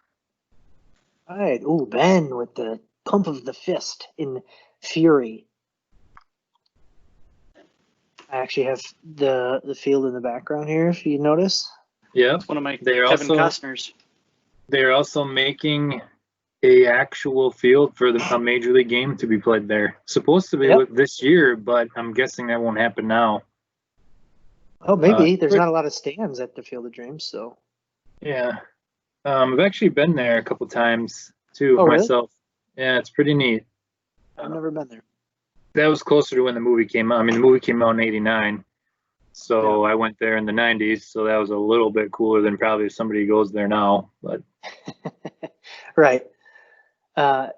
All right. Ooh, Ben with the pump of the fist in Fury. I actually have the field in the background here, if you notice. Yeah. It's one of my Kevin Costner's. They're also making a actual field for a Major League game to be played there. Supposed to be this year, but I'm guessing that won't happen now. Oh, maybe. There's not a lot of stands at the Field of Dreams, so. Yeah. I've actually been there a couple times, too, myself. Really? Yeah, it's pretty neat. I've never been there. That was closer to when the movie came out. I mean, the movie came out in 89. So I went there in the 90s, so that was a little bit cooler than probably if somebody goes there now. But right.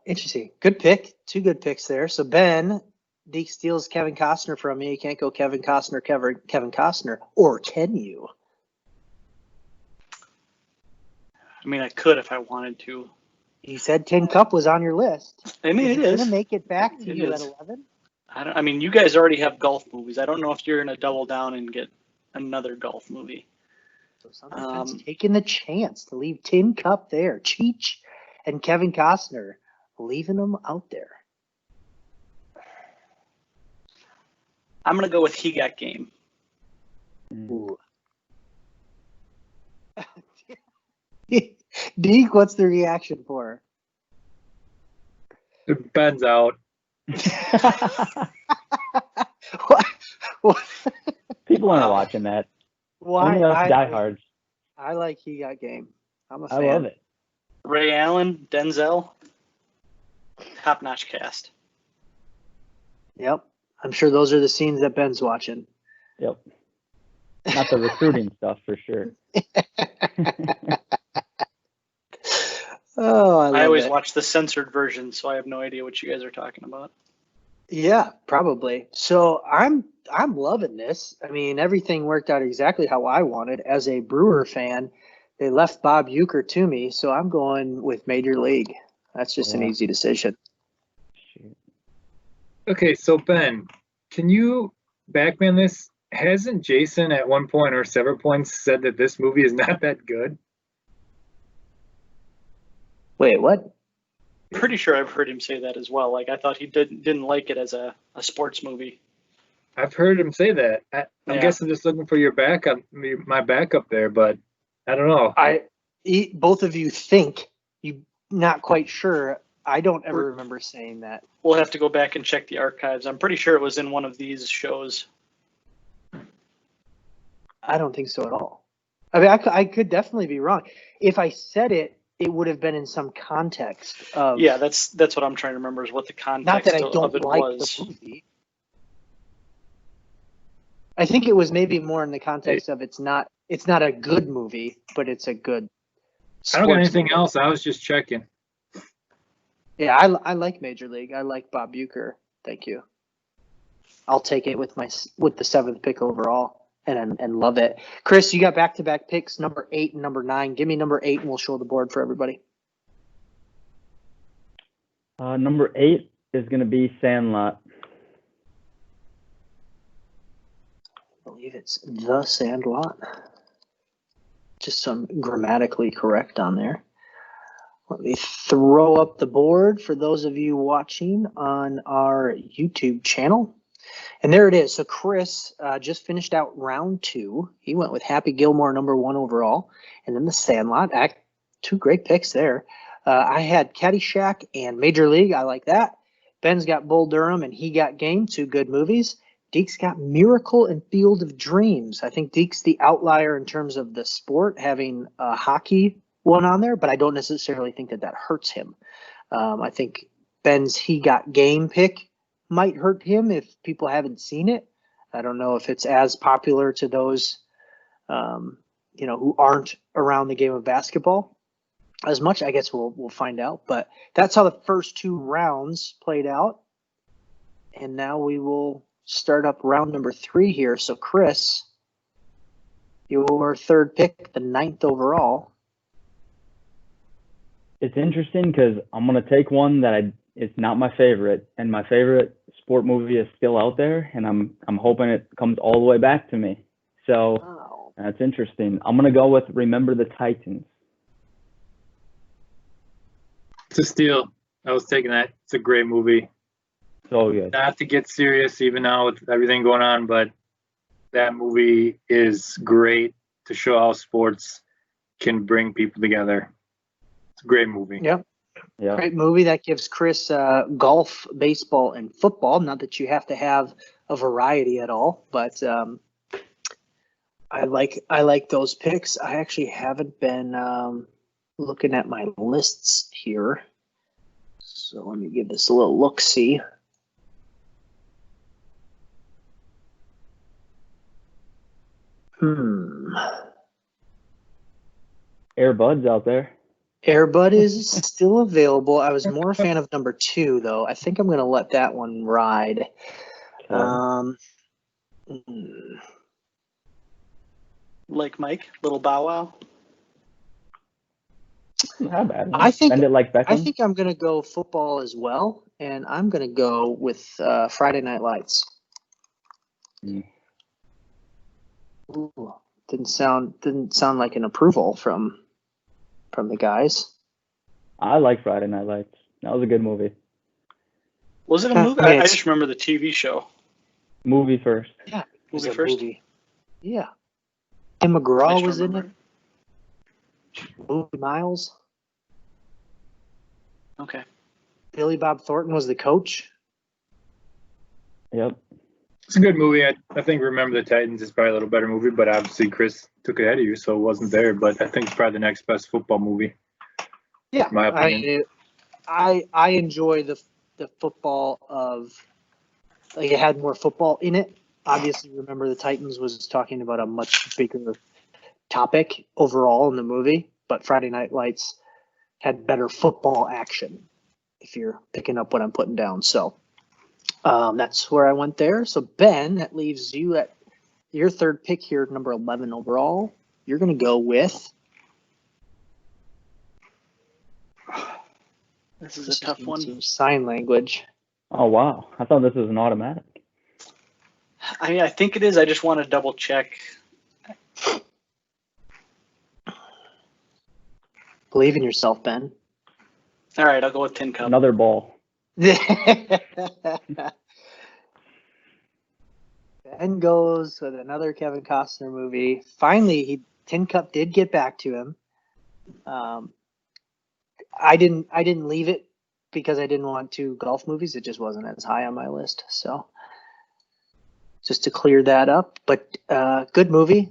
Interesting. Good pick. 2 good picks there. So Ben, Deac steals Kevin Costner from you. You can't go Kevin Costner, Kevin Costner, or can you? I mean, I could if I wanted to. You said Tin Cup was on your list. I mean, it is. Going to make it back to you at 11? I mean, you guys already have golf movies. I don't know if you're going to double down and get another golf movie. So sometimes taking the chance to leave Tin Cup there. Cheech and Kevin Costner, leaving them out there. I'm going to go with He Got Game. Ooh. Deac, what's the reaction for? Ben's out. what? People aren't watching that. Why? Only us diehards. I like He Got Game. I'm a fan. I love it. Ray Allen, Denzel, top-notch cast. Yep. I'm sure those are the scenes that Ben's watching. Yep. Not the recruiting stuff for sure. Oh, I always it. watch the censored version, so I have no idea what you guys are talking about. Yeah, probably. So I'm loving this. I mean, everything worked out exactly how I wanted. As a Brewer fan, they left Bob Uecker to me, so I'm going with Major League. That's just an Yeah. easy decision. Shoot. Okay, so Ben, can you backman this? Hasn't Jason at one point or several points said that this movie is not that good? Wait, what? Pretty sure I've heard him say that as well. Like I thought he didn't like it as a sports movie. I've heard him say that. I Yeah. guess I'm just looking for your backup, my backup there, but I don't know. Both of you think you not quite sure. I don't ever remember saying that. We'll have to go back and check the archives. I'm pretty sure it was in one of these shows. I don't think so at all. I mean, I could definitely be wrong. If I said it, it would have been in some context of. Yeah, that's what I'm trying to remember is what the Not that context I of don't it like was. the movie. I think it was maybe more in the context of it's not a good movie, but it's a good. I don't got sports anything movie. else. I was just checking. Yeah, I like Major League. I like Bob Uecker. Thank you. I'll take it with the 7th pick overall and love it. Chris, you got back-to-back picks, number 8 and number 9. Give me number 8 and we'll show the board for everybody. Number 8 is going to be Sandlot. I believe it's The Sandlot. Just some grammatically correct on there. Let me throw up the board for those of you watching on our YouTube channel. And there it is. So Chris just finished out round 2. He went with Happy Gilmore, number 1 overall. And then The Sandlot. 2 great picks there. I had Caddyshack and Major League. I like that. Ben's got Bull Durham and He Got Game. 2 good movies. Deac's got Miracle and Field of Dreams. I think Deac's the outlier in terms of the sport, having a hockey one on there, but I don't necessarily think that hurts him. I think Ben's He Got Game pick might hurt him if people haven't seen it. I don't know if it's as popular to those, who aren't around the game of basketball as much. I guess we'll find out. But that's how the first 2 rounds played out. And now we will start up round number 3 here. So Chris, your 3rd pick, the 9th overall. It's interesting because I'm going to take one that it's not my favorite, and my favorite sport movie is still out there, and I'm hoping it comes all the way back to me. So That's interesting. I'm going to go with Remember the Titans. It's a steal. I was taking that. It's a great movie. So good. Not to get serious even now with everything going on, but that movie is great to show how sports can bring people together. It's a great movie. Yep. Yeah. Great movie that gives Chris golf, baseball, and football. Not that you have to have a variety at all, but I like those picks. I actually haven't been looking at my lists here, so let me give this a little look-see. Air Bud's out there. Airbud is still available. I was more a fan of number 2, though. I think I'm going to let that one ride. Okay. Like Mike, little Bow Wow. Not bad. I think Bend it like Beckham. I think I'm going to go football as well, and I'm going to go with Friday Night Lights. Ooh, didn't sound like an approval from the guys. I like Friday Night Lights. That was a good movie. Was it a movie? I just remember the TV show. Movie first. Yeah, it was Movie a first? movie. Yeah. Tim McGraw I just was in it. remember. Movie Miles. Okay. Billy Bob Thornton was the coach. Yep. It's a good movie. I think Remember the Titans is probably a little better movie, but obviously Chris took it ahead of you, so it wasn't there. But I think it's probably the next best football movie. Yeah, in my opinion. I enjoy the football of, like, it had more football in it. Obviously, Remember the Titans was talking about a much bigger topic overall in the movie, but Friday Night Lights had better football action, if you're picking up what I'm putting down. So That's where I went there. So Ben, that leaves you at your third pick here, number 11 overall. You're going to go with. This is a tough one. Some sign language. Oh, wow. I thought this was an automatic. I mean, I think it is. I just want to double check. Believe in yourself, Ben. All right, I'll go with Tin Cup. Another ball. Ben goes with another Kevin Costner movie. Finally, Tin Cup did get back to him. I didn't leave it because I didn't want two golf movies. It just wasn't as high on my list. So just to clear that up, but good movie.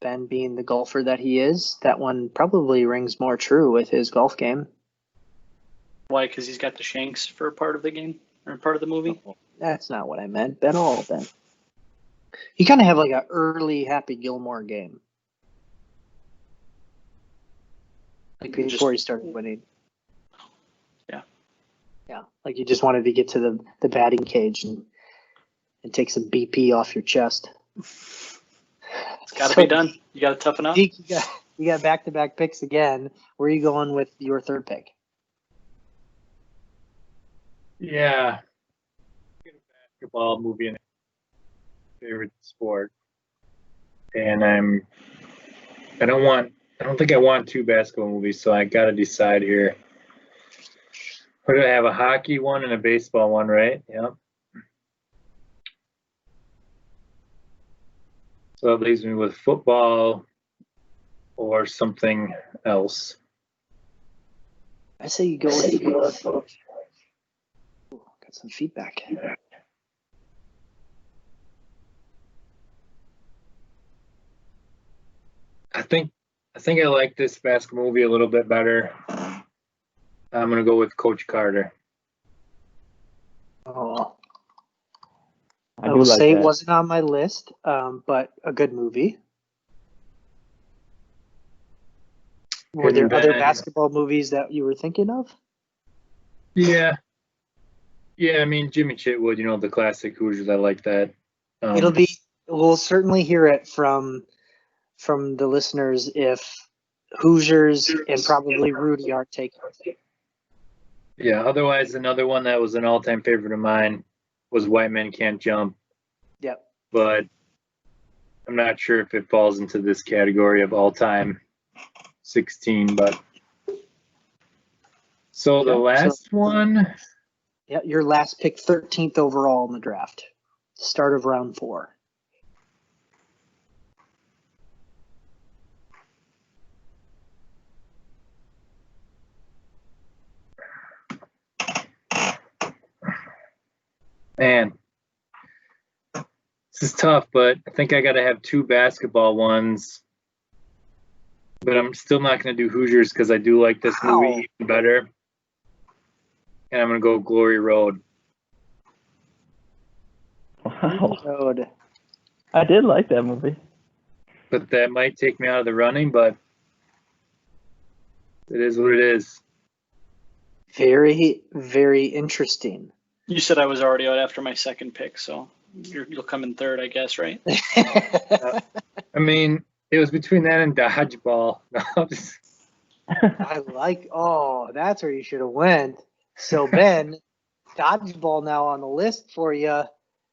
Ben being the golfer that he is, that one probably rings more true with his golf game. Why? Because he's got the shanks for a part of the game or part of the movie? That's not what I meant. Ben. You kind of have like an early Happy Gilmore game. Like before he started winning. Yeah. Yeah. Like you just wanted to get to the batting cage and take some BP off your chest. It's got to be done. You got to toughen up. You got back-to-back picks again. Where are you going with your third pick? Yeah. Basketball movie and favorite sport. And I don't think I want two basketball movies, so I got to decide here. What do I have? A hockey one and a baseball one, right? Yeah. So that leaves me with football or something else. I say you go with. Ooh, got some feedback. I think I like this basketball movie a little bit better. I'm gonna go with Coach Carter. Oh, I will like say that. it wasn't on my list, but a good movie. Were there other basketball movies that you were thinking of? Yeah. Yeah, I mean Jimmy Chitwood, the classic Hoosiers. I like that. We'll certainly hear it from the listeners if Hoosiers and probably Rudy aren't taken. Yeah, otherwise another one that was an all-time favorite of mine was White Men Can't Jump. Yep. But I'm not sure if it falls into this category of all-time 16, but so the last one. Yeah, your last pick, 13th overall in the draft. Start of round 4. Man, this is tough, but I think I got to have two basketball ones. But I'm still not going to do Hoosiers because I do like this movie even better. And I'm going to go Glory Road. Wow. Road. I did like that movie. But that might take me out of the running, but it is what it is. Very, very interesting. You said I was already out after my second pick, so you'll come in third, I guess, right? I mean, it was between that and dodgeball. That's where you should have went. So Ben, dodgeball now on the list for you.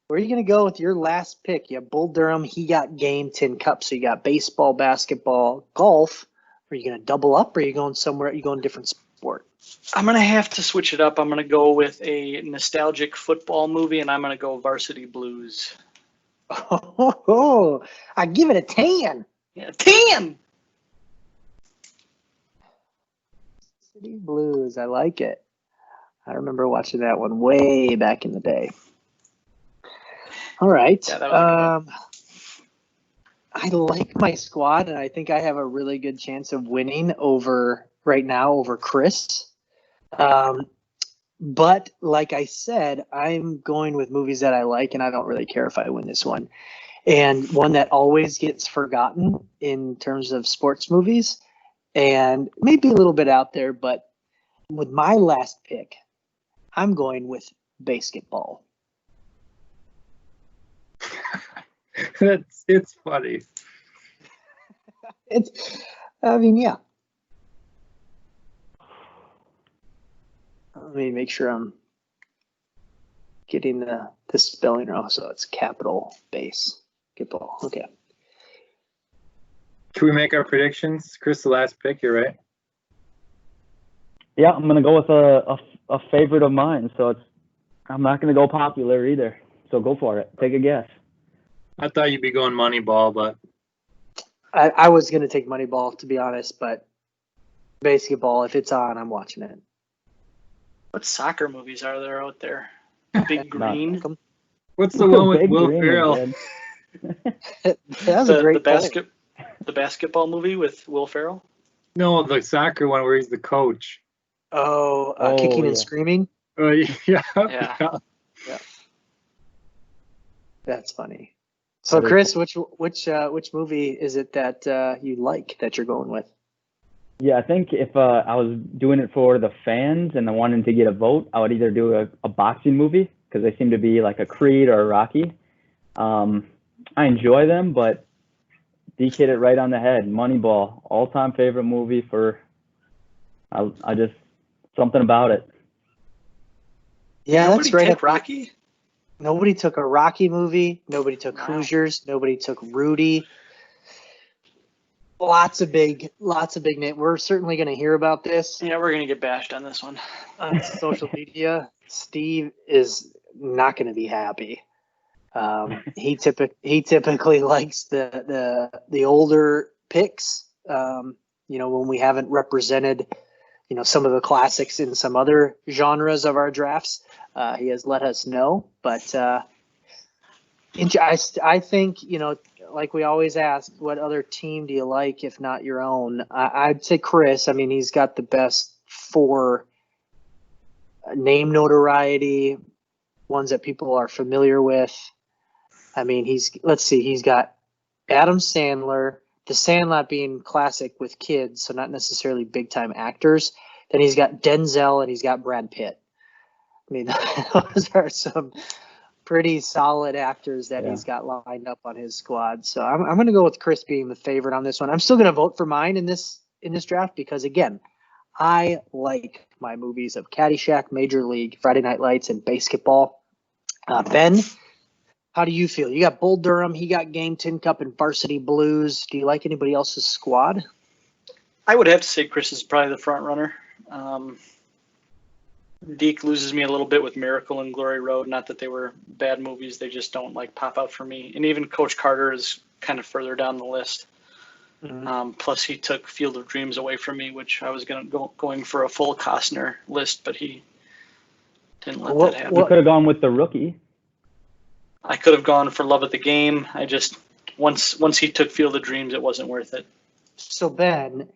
Where are you going to go with your last pick? You have Bull Durham. He got game, Tin Cup. So you got baseball, basketball, golf. Are you going to double up or are you going somewhere? Are you going different sport? I'm going to have to switch it up. I'm going to go with a nostalgic football movie, and I'm going to go Varsity Blues. Oh, I give it a 10. Yeah, 10! Varsity Blues. I like it. I remember watching that one way back in the day. All right. Yeah, that was a good one. I like my squad, and I think I have a really good chance of winning over Chris. But like I said, I'm going with movies that I like, and I don't really care if I win this one. And one that always gets forgotten in terms of sports movies, and maybe a little bit out there, but with my last pick, I'm going with basketball. It's funny. Yeah. Let me make sure I'm getting the spelling wrong. So it's capital basketball. Okay. Can we make our predictions? Chris, the last pick, you're right. Yeah, I'm gonna go with a favorite of mine. So I'm not gonna go popular either. So go for it. Take a guess. I thought you'd be going Moneyball, but I was going to take Moneyball, to be honest, but basketball, if it's on, I'm watching it. What soccer movies are there out there? Big Green. What's the one with Big Will Green Ferrell? That's a great the basketball movie with Will Ferrell? No, the soccer one where he's the coach. Kicking and Screaming? Oh, yeah. Yeah. That's funny. So, Chris, which movie is it that you like that you're going with? Yeah, I think if I was doing it for the fans and I wanted to get a vote, I would either do a boxing movie because they seem to be like a Creed or a Rocky. I enjoy them, but Deac hit it right on the head. Moneyball, all-time favorite movie I just something about it. Yeah, Nobody that's right. Take Rocky? Nobody took a Rocky movie. Nobody took Hoosiers. Nobody took Rudy. Lots of big names. We're certainly going to hear about this. Yeah, we're going to get bashed on this one. On social media. Steve is not going to be happy. He typically likes the older picks. When we haven't represented, some of the classics in some other genres of our drafts. He has let us know, but I think, like we always ask, what other team do you like if not your own? I'd say Chris. I mean, he's got the best 4 name notoriety, ones that people are familiar with. I mean, he's got Adam Sandler, The Sandlot being classic with kids, so not necessarily big time actors. Then he's got Denzel and he's got Brad Pitt. I mean, those are some pretty solid actors that he's got lined up on his squad. So I'm going to go with Chris being the favorite on this one. I'm still going to vote for mine in this draft because, again, I like my movies of Caddyshack, Major League, Friday Night Lights, and basketball. Ben, how do you feel? You got Bull Durham, he got Game Tin Cup and Varsity Blues. Do you like anybody else's squad? I would have to say Chris is probably the front runner. Deac loses me a little bit with Miracle and Glory Road. Not that they were bad movies, they just don't pop out for me. And even Coach Carter is kind of further down the list. Mm-hmm. Plus, he took Field of Dreams away from me, which I was going for a full Costner list, but he didn't let that happen. You could have gone with The Rookie. I could have gone for Love of the Game. I just once he took Field of Dreams, it wasn't worth it. So Ben,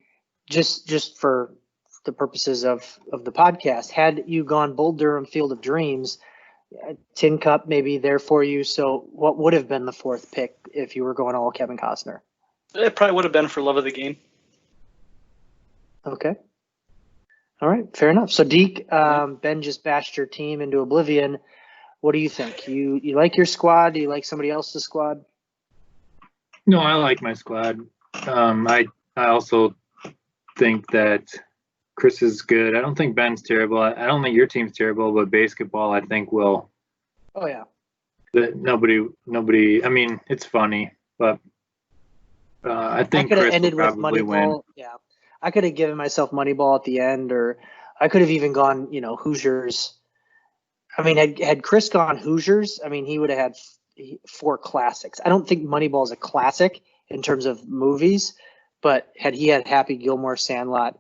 just for the purposes of the podcast, had you gone Bull Durham, Field of Dreams, Tin Cup maybe there for you. So what would have been the 4th pick if you were going all Kevin Costner? It probably would have been for Love of the Game. Okay. All right. Fair enough. So Deac, Ben just bashed your team into oblivion. What do you think? You like your squad? Do you like somebody else's squad? No, I like my squad. I also think that Chris is good. I don't think Ben's terrible. I don't think your team's terrible, but basketball, I think, will. Oh, yeah. Nobody. I mean, it's funny, but I think Chris will probably win. Yeah, I could have given myself Moneyball at the end, or I could have even gone, Hoosiers. I mean, had Chris gone Hoosiers, I mean, he would have had 4 classics. I don't think Moneyball is a classic in terms of movies, but had he had Happy Gilmore, Sandlot,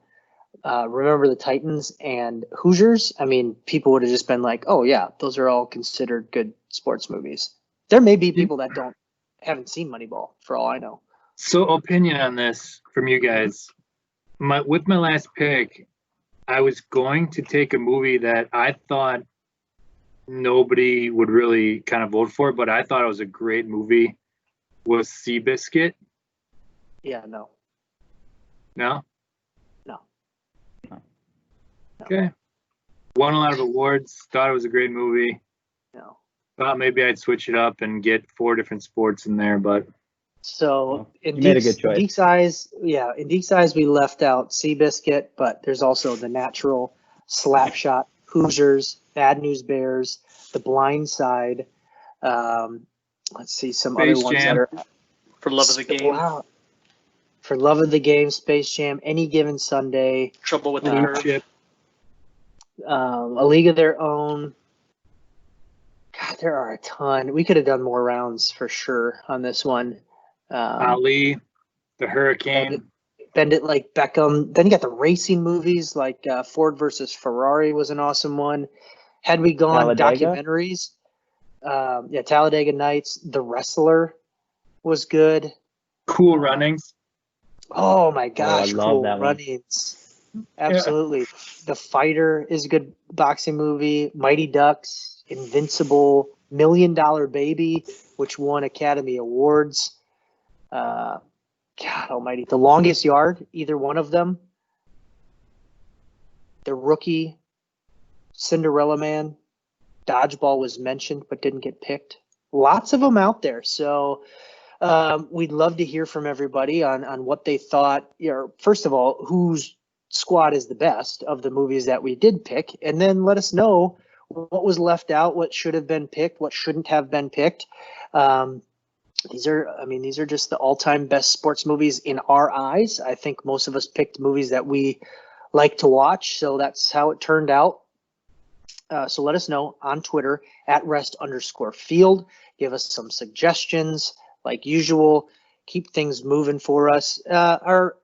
Remember the Titans, and Hoosiers, I mean, people would have just been like, oh, yeah, those are all considered good sports movies. There may be people that haven't seen Moneyball, for all I know. So, opinion on this from you guys. With my last pick, I was going to take a movie that I thought nobody would really kind of vote for, but I thought it was a great movie, was Seabiscuit. Yeah, no. No? No. Okay. Won a lot of awards. Thought it was a great movie. No. Thought maybe I'd switch it up and get 4 different sports in there, but So you made a good choice. In Deac's eyes, we left out Seabiscuit, but there's also The Natural, Slapshot, Hoosiers, Bad News Bears, The Blind Side. Let's see some Space other ones Jam. that are For Love of the Game. Wow. For Love of the Game, Space Jam, Any Given Sunday, Trouble with the Blue Curve. Chip. A League of Their Own. God, there are a ton. We could have done more rounds for sure on this one. Ali, The Hurricane. Bend It Like Beckham. Then you got the racing movies like Ford versus Ferrari was an awesome one. Had we gone Talladega? documentaries, Talladega Nights, The Wrestler was good. Cool Runnings. Oh my gosh, I love Cool that one. Runnings. Absolutely. The Fighter is a good boxing movie. Mighty Ducks, Invincible, $1 Million Baby, which won Academy Awards. God almighty. The Longest Yard, either one of them. The Rookie, Cinderella Man, Dodgeball was mentioned but didn't get picked. Lots of them out there. So we'd love to hear from everybody on what they thought. First of all, whose squad is the best of the movies that we did pick, and then let us know what was left out, what should have been picked, what shouldn't have been picked. These are just the all-time best sports movies in our eyes. I think most of us picked movies that we like to watch, so that's how it turned out. So let us know on Twitter @rest_field. Give us some suggestions, like usual. Keep things moving for us. Our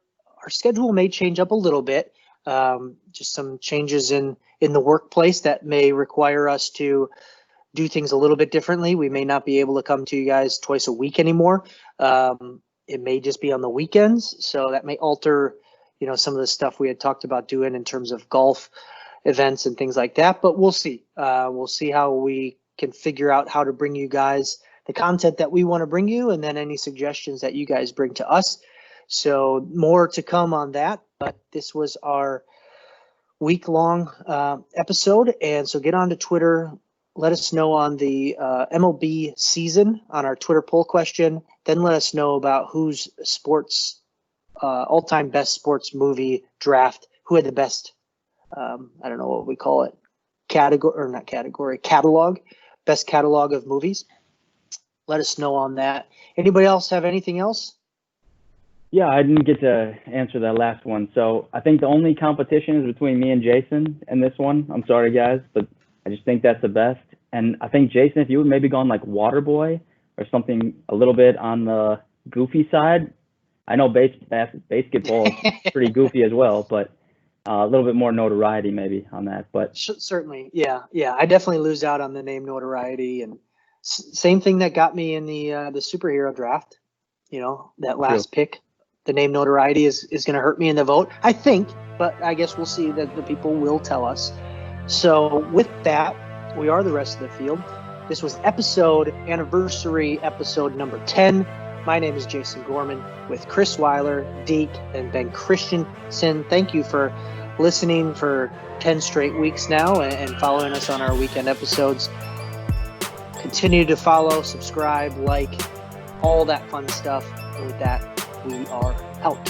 schedule may change up a little bit. Just some changes in the workplace that may require us to do things a little bit differently. We may not be able to come to you guys twice a week anymore. It may just be on the weekends, so that may alter, some of the stuff we had talked about doing in terms of golf events and things like that. But we'll see. We'll see how we can figure out how to bring you guys the content that we want to bring you, and then any suggestions that you guys bring to us. So more to come on that. But this was our week-long episode, and so get on to Twitter. Let us know on the MLB season on our Twitter poll question. Then let us know about whose sports all-time best sports movie draft, who had the best, I don't know what we call it, catalog, best catalog of movies. Let us know on that. Anybody else have anything else? Yeah, I didn't get to answer that last one. So I think the only competition is between me and Jason in this one. I'm sorry, guys, but I just think that's the best. And I think, Jason, if you would maybe gone like Waterboy or something a little bit on the goofy side. I know basketball is pretty goofy as well, but a little bit more notoriety maybe on that. But certainly, yeah. I definitely lose out on the name notoriety, and same thing that got me in the superhero draft. That last pick, the name notoriety is going to hurt me in the vote, I think. But I guess we'll see. That the people will tell us. So with that, we are the rest of the field. This was anniversary episode number 10. My name is Jason Gorman with Chris Weiler, Deac, and Ben Christensen. Thank you for listening for 10 straight weeks now and following us on our weekend episodes. Continue to follow, subscribe, like, all that fun stuff. And with that, we are out.